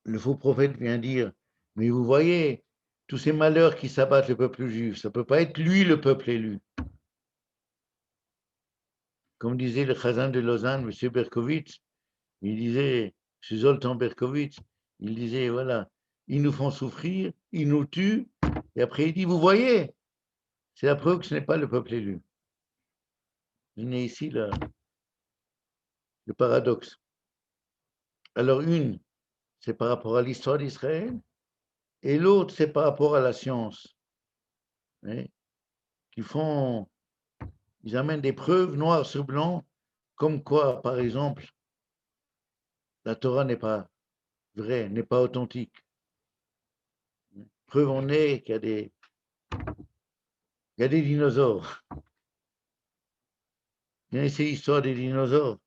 B: le faux prophète vient dire, mais vous voyez, tous ces malheurs qui s'abattent le peuple juif, ça ne peut pas être lui le peuple élu. Comme disait le Chazan de Lausanne, M. Berkowitz, il disait, M. Zoltan Berkowitz, il disait, voilà, ils nous font souffrir, ils nous tuent, et après il dit, vous voyez, c'est la preuve que ce n'est pas le peuple élu. Il est ici le paradoxe. Alors une, c'est par rapport à l'histoire d'Israël, et l'autre, c'est par rapport à la science. Ils amènent des preuves noires sur blanc, comme quoi, par exemple, la Torah n'est pas vraie, n'est pas authentique. Preuve en est qu'il y a des dinosaures. Il y a ces histoires des dinosaures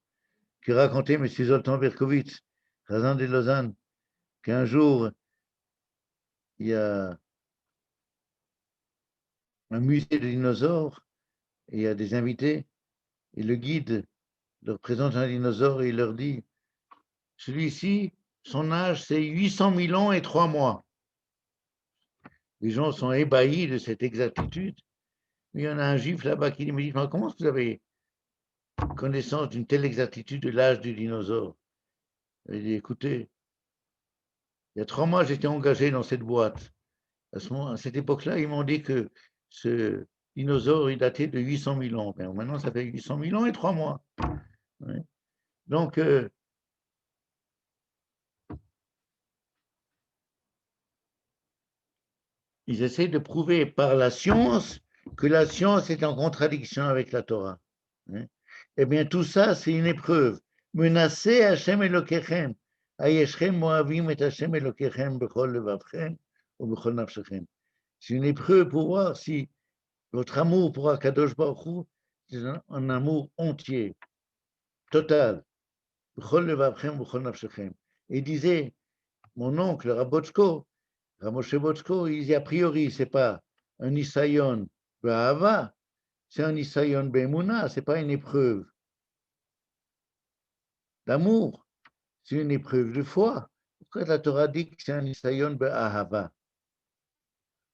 B: que racontait M. Zoltan Berkowitz, Chazan de Lausanne, qu'un jour, il y a un musée de dinosaures et il y a des invités et le guide leur présente un dinosaure et il leur dit, celui-ci, son âge, c'est 800 000 ans et 3 mois. Les gens sont ébahis de cette exactitude. Il y en a un juif là-bas qui me dit, comment est-ce que vous avez connaissance d'une telle exactitude de l'âge du dinosaure? Il dit, écoutez, il y a 3 mois, j'étais engagé dans cette boîte. À cette époque-là, ils m'ont dit que ce dinosaure, il datait de 800 000 ans. Ben, maintenant, ça fait 800 000 ans et 3 mois. Ouais. Donc, ils essaient de prouver par la science que la science est en contradiction avec la Torah. Eh bien, tout ça, c'est une épreuve. Menacez Hashem Elokechem. Ayeshem Moavim et Hashem Elokechem bechol levavchem ou bechol nafshechem. C'est une épreuve pour voir si votre amour pour Akadosh Baruch Hu, c'est un amour entier, total. Bechol levavchem ou bechol nafshechem. Et il disait, mon oncle, Rabotchko, Ramoshe Botchko, il dit a priori, ce n'est pas un Isayon B'Ahava, c'est un Isayon B'Emunah, ce n'est pas une épreuve d'amour, c'est une épreuve de foi. Pourquoi la Torah dit que c'est un Isayon B'Ahava?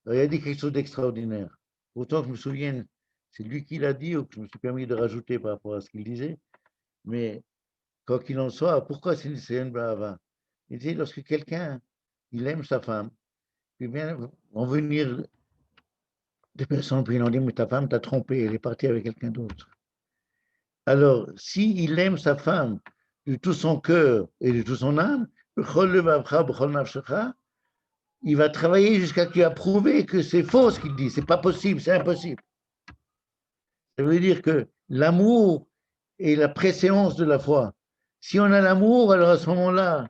B: Il a dit quelque chose d'extraordinaire. Autant que je me souvienne, c'est lui qui l'a dit ou que je me suis permis de rajouter par rapport à ce qu'il disait, mais quoi qu'il en soit, pourquoi c'est un Isayon B'Ahava? Il dit lorsque quelqu'un, il aime sa femme, puis bien, vont venir des personnes, puis ils ont dit, mais ta femme t'a trompé, elle est partie avec quelqu'un d'autre. Alors, s'il aime sa femme de tout son cœur et de toute son âme, il va travailler jusqu'à ce qu'il a prouvé que c'est faux ce qu'il dit, c'est pas possible, c'est impossible. Ça veut dire que l'amour et la préséance de la foi. Si on a l'amour, alors à ce moment-là,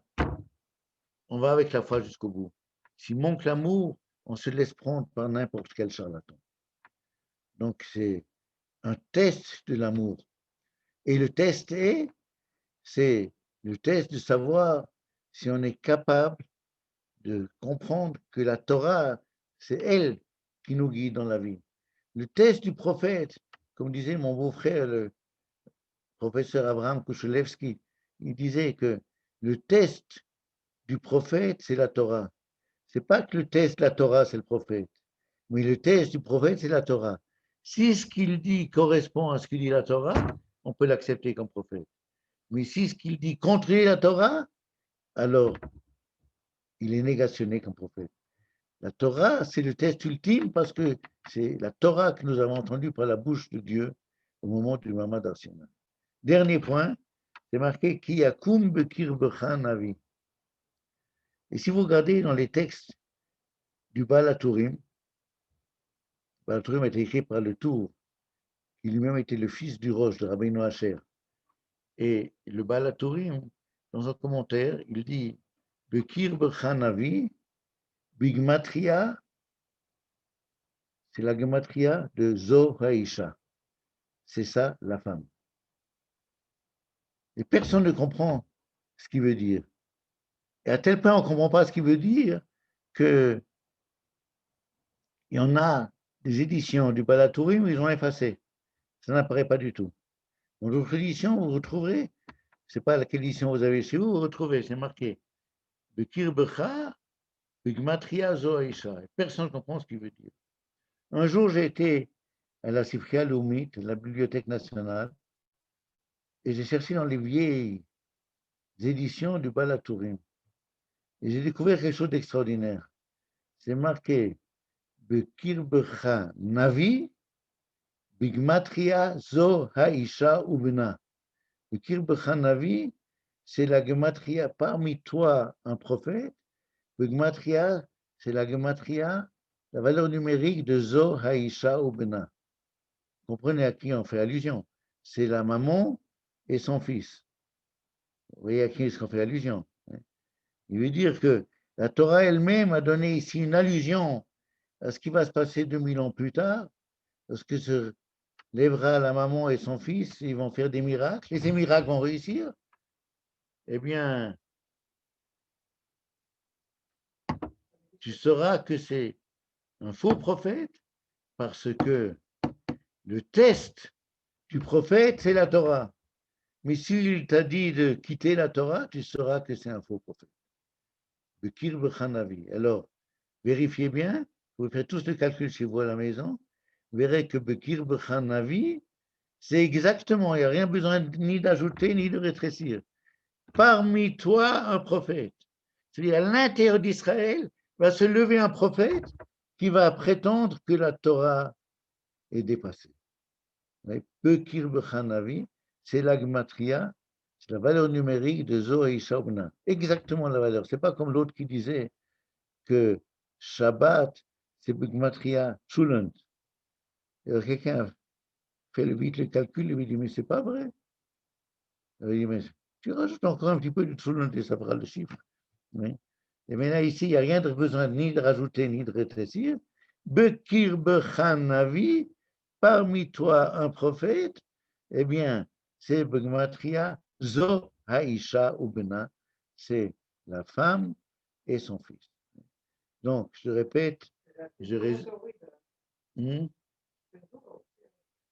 B: on va avec la foi jusqu'au bout. S'il manque l'amour, on se laisse prendre par n'importe quel charlatan. Donc, c'est un test de l'amour. Et le test c'est le test de savoir si on est capable de comprendre que la Torah, c'est elle qui nous guide dans la vie. Le test du prophète, comme disait mon beau-frère, le professeur Abraham Kouchelevski, il disait que le test du prophète, c'est la Torah. C'est pas que le test de la Torah, c'est le prophète, mais le test du prophète, c'est la Torah. Si ce qu'il dit correspond à ce que dit la Torah, on peut l'accepter comme prophète. Mais si ce qu'il dit contredit la Torah, alors il est négationné comme prophète. La Torah, c'est le test ultime parce que c'est la Torah que nous avons entendue par la bouche de Dieu au moment du Mamad Har Sinaï. Dernier point, c'est marqué Ki yakum bekirbecha navi. Et si vous regardez dans les textes du Baal HaTurim, Baal HaTurim a été écrit par le Tour, qui lui-même était le fils du Rosh de Rabbeinu Asher. Et le Baal HaTurim, dans un commentaire, il dit bekirbecha navi, bigmatria, c'est la gematria de Zo Haïcha. C'est ça, la femme. Et personne ne comprend ce qu'il veut dire. Et à tel point, on ne comprend pas ce qu'il veut dire qu'il y en a des éditions du Baal HaTurim où ils ont effacé. Ça n'apparaît pas du tout. Dans d'autres éditions, vous retrouverez, je ne sais pas laquelle édition vous avez chez vous, vous retrouvez, c'est marqué Bekir Becha, Bigmatria Zo Haïcha. Personne ne comprend ce qu'il veut dire. Un jour, j'ai été à la Sifria Loumit, la Bibliothèque nationale, et j'ai cherché dans les vieilles éditions du Baal HaTurim. Et j'ai découvert quelque chose d'extraordinaire. C'est marqué Bekirbecha Navi, Bigmatria Zo Haïcha Ubna. Bekirbecha Navi, c'est la gematria parmi toi un prophète. Bigmatria, c'est la gematria, la valeur numérique de Zo Haïcha Ubna. Comprenez à qui on fait allusion? C'est la maman et son fils. Vous voyez à qui est-ce qu'on fait allusion? Il veut dire que la Torah elle-même a donné ici une allusion à ce qui va se passer 2000 ans plus tard, lorsque se lèvera la maman et son fils, ils vont faire des miracles, et ces miracles vont réussir. Eh bien, tu sauras que c'est un faux prophète, parce que le test du prophète, c'est la Torah. Mais s'il t'a dit de quitter la Torah, tu sauras que c'est un faux prophète. Le Kirbecha Navi. Alors, vérifiez bien, vous faites tous le calcul chez vous à la maison, vous verrez que Bekirbecha Navi, c'est exactement, il n'y a rien besoin ni d'ajouter ni de rétrécir. Parmi toi, un prophète. C'est-à-dire, à l'intérieur d'Israël, va se lever un prophète qui va prétendre que la Torah est dépassée. Bekirbecha Navi, c'est la gematria, c'est la valeur numérique de Zo et Ishaubna. Exactement la valeur. Ce n'est pas comme l'autre qui disait que Shabbat, c'est Bigmatria Tzulant. Alors quelqu'un fait vite le calcul, il lui dit, mais ce n'est pas vrai. Il dit, mais tu rajoutes encore un petit peu de Tzulant et ça fera le chiffre. Oui. Et maintenant, ici, il n'y a rien de besoin ni de rajouter ni de rétrécir. Bekir Bechanavi, parmi toi un prophète, eh bien, c'est Bigmatria Zo Haïcha Ubna, c'est la femme et son fils. Donc, je répète,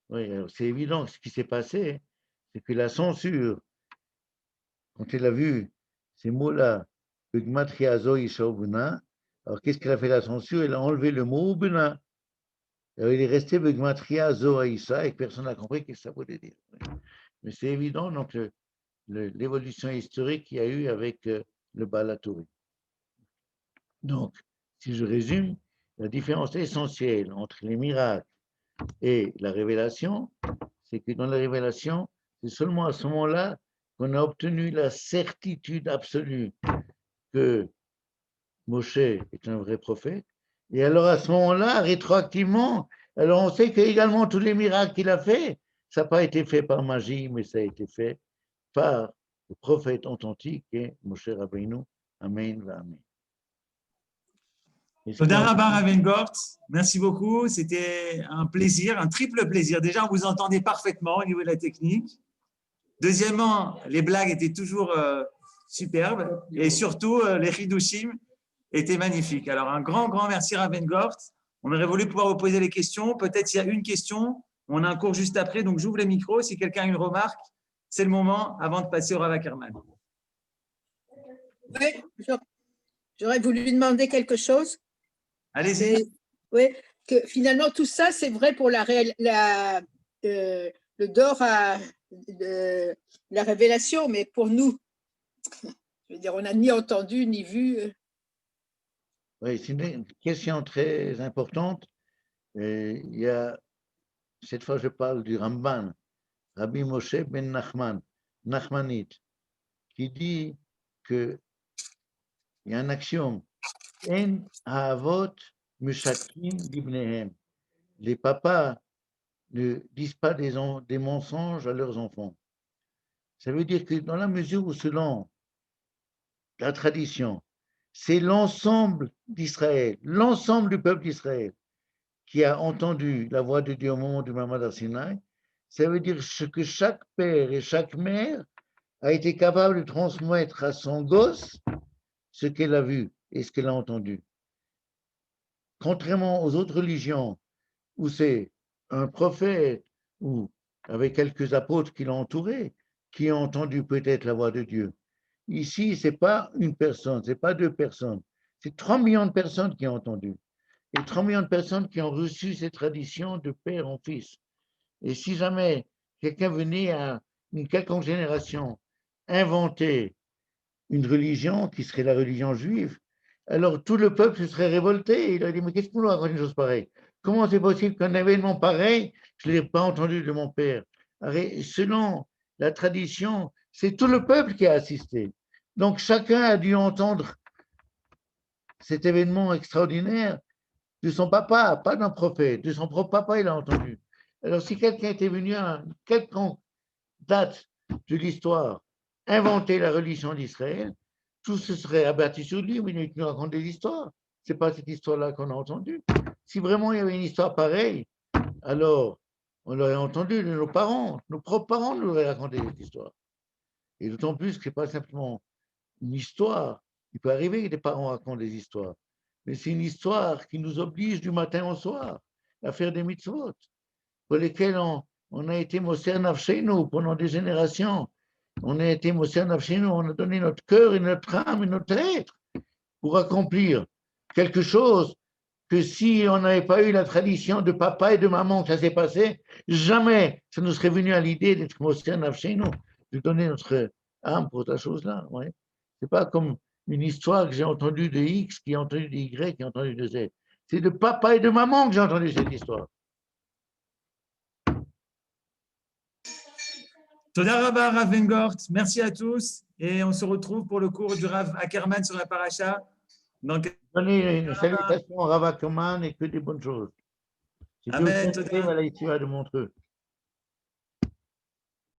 B: oui, c'est évident, ce qui s'est passé, c'est que la censure, quand elle a vu ces mots-là, Bigmatria Zo Haïcha Ubna, alors qu'est-ce qu'elle a fait la censure? Elle a enlevé le mot Ubna. Alors, il est resté Bigmatria Zo Haïcha et personne n'a compris ce que ça voulait dire. Mais c'est évident, donc, l'évolution historique qu'il y a eu avec le Baal HaTurim. Donc, si je résume, la différence essentielle entre les miracles et la révélation, c'est que dans la révélation, c'est seulement à ce moment-là qu'on a obtenu la certitude absolue que Moshe est un vrai prophète. Et alors à ce moment-là, rétroactivement, alors on sait que également tous les miracles qu'il a fait, Ça n'a pas été fait par magie, mais ça a été fait par le prophète authentique et Moshe Rabbeinu. Amen, amen.
A: Toda Rabba Raven Gort, merci beaucoup. C'était un plaisir, un triple plaisir. Déjà, on vous entendait parfaitement au niveau de la technique. Deuxièmement, les blagues étaient toujours superbes. Et surtout, les Hidushim étaient magnifiques. Alors, un grand, grand merci Raven Gort. On aurait voulu pouvoir vous poser les questions. Peut-être s'il y a une question, on a un cours juste après. Donc, j'ouvre les micros. Si quelqu'un a une remarque, c'est le moment avant de passer au Rav Ackerman.
G: Oui, j'aurais voulu lui demander quelque chose.
A: Allez-y.
G: Oui, que finalement, tout ça, c'est vrai pour le dehors de la révélation, mais pour nous, je veux dire, on n'a ni entendu ni vu.
B: Oui, c'est une question très importante. Il y a, cette fois, je parle du Ramban, Rabbi Moshe ben Nachman, Nachmanite, qui dit qu'il y a un axiome. En haavot mushakim libnehem. Les papas ne disent pas des mensonges à leurs enfants. Ça veut dire que dans la mesure où, selon la tradition, c'est l'ensemble d'Israël, l'ensemble du peuple d'Israël qui a entendu la voix de Dieu au moment du Mamad Arsinaï, ça veut dire que chaque père et chaque mère a été capable de transmettre à son gosse ce qu'elle a vu et ce qu'elle a entendu. Contrairement aux autres religions où c'est un prophète ou avec quelques apôtres qui l'ont entouré, qui ont entendu peut-être la voix de Dieu. Ici, ce n'est pas une personne, ce n'est pas deux personnes, c'est 3 millions de personnes qui ont entendu. Et 3 millions de personnes qui ont reçu ces traditions de père en fils. Et si jamais quelqu'un venait à une quelconque génération inventer une religion qui serait la religion juive, alors tout le peuple se serait révolté. Il aurait dit, mais qu'est-ce que vous nous racontez une chose pareille? Comment c'est possible qu'un événement pareil, je ne l'ai pas entendu de mon père? Selon la tradition, c'est tout le peuple qui a assisté. Donc chacun a dû entendre cet événement extraordinaire de son papa, pas d'un prophète, de son propre papa, il a entendu. Alors si quelqu'un était venu à une quelconque date de l'histoire inventer la religion d'Israël, tout se serait abattu sur lui, mais il nous raconte des histoires. Ce n'est pas cette histoire-là qu'on a entendue. Si vraiment il y avait une histoire pareille, alors on l'aurait entendu de nos parents, nos propres parents nous auraient raconté cette histoire. Et d'autant plus que ce n'est pas simplement une histoire. Il peut arriver que des parents racontent des histoires, mais c'est une histoire qui nous oblige du matin au soir à faire des mitzvot, pour lesquelles on a été Moser Nafshenu pendant des générations. On a été Moser Nafshenu, on a donné notre cœur et notre âme et notre être pour accomplir quelque chose que si on n'avait pas eu la tradition de papa et de maman que ça s'est passé, jamais ça nous serait venu à l'idée d'être Moser Nafshenu, de donner notre âme pour cette chose-là. Ouais. Ce n'est pas comme une histoire que j'ai entendue de X, qui a entendu de Y, qui a entendu de Z. C'est de papa et de maman que j'ai entendu cette histoire.
A: Toda Rabba Raven Gort, merci à tous. Et on se retrouve pour le cours du Rav Ackerman sur la paracha. Donc,
B: Donnez une salutation à Rav Ackerman et que des bonnes choses. C'était
A: Amen,
B: au 5e à la Yeshiva de Montreux.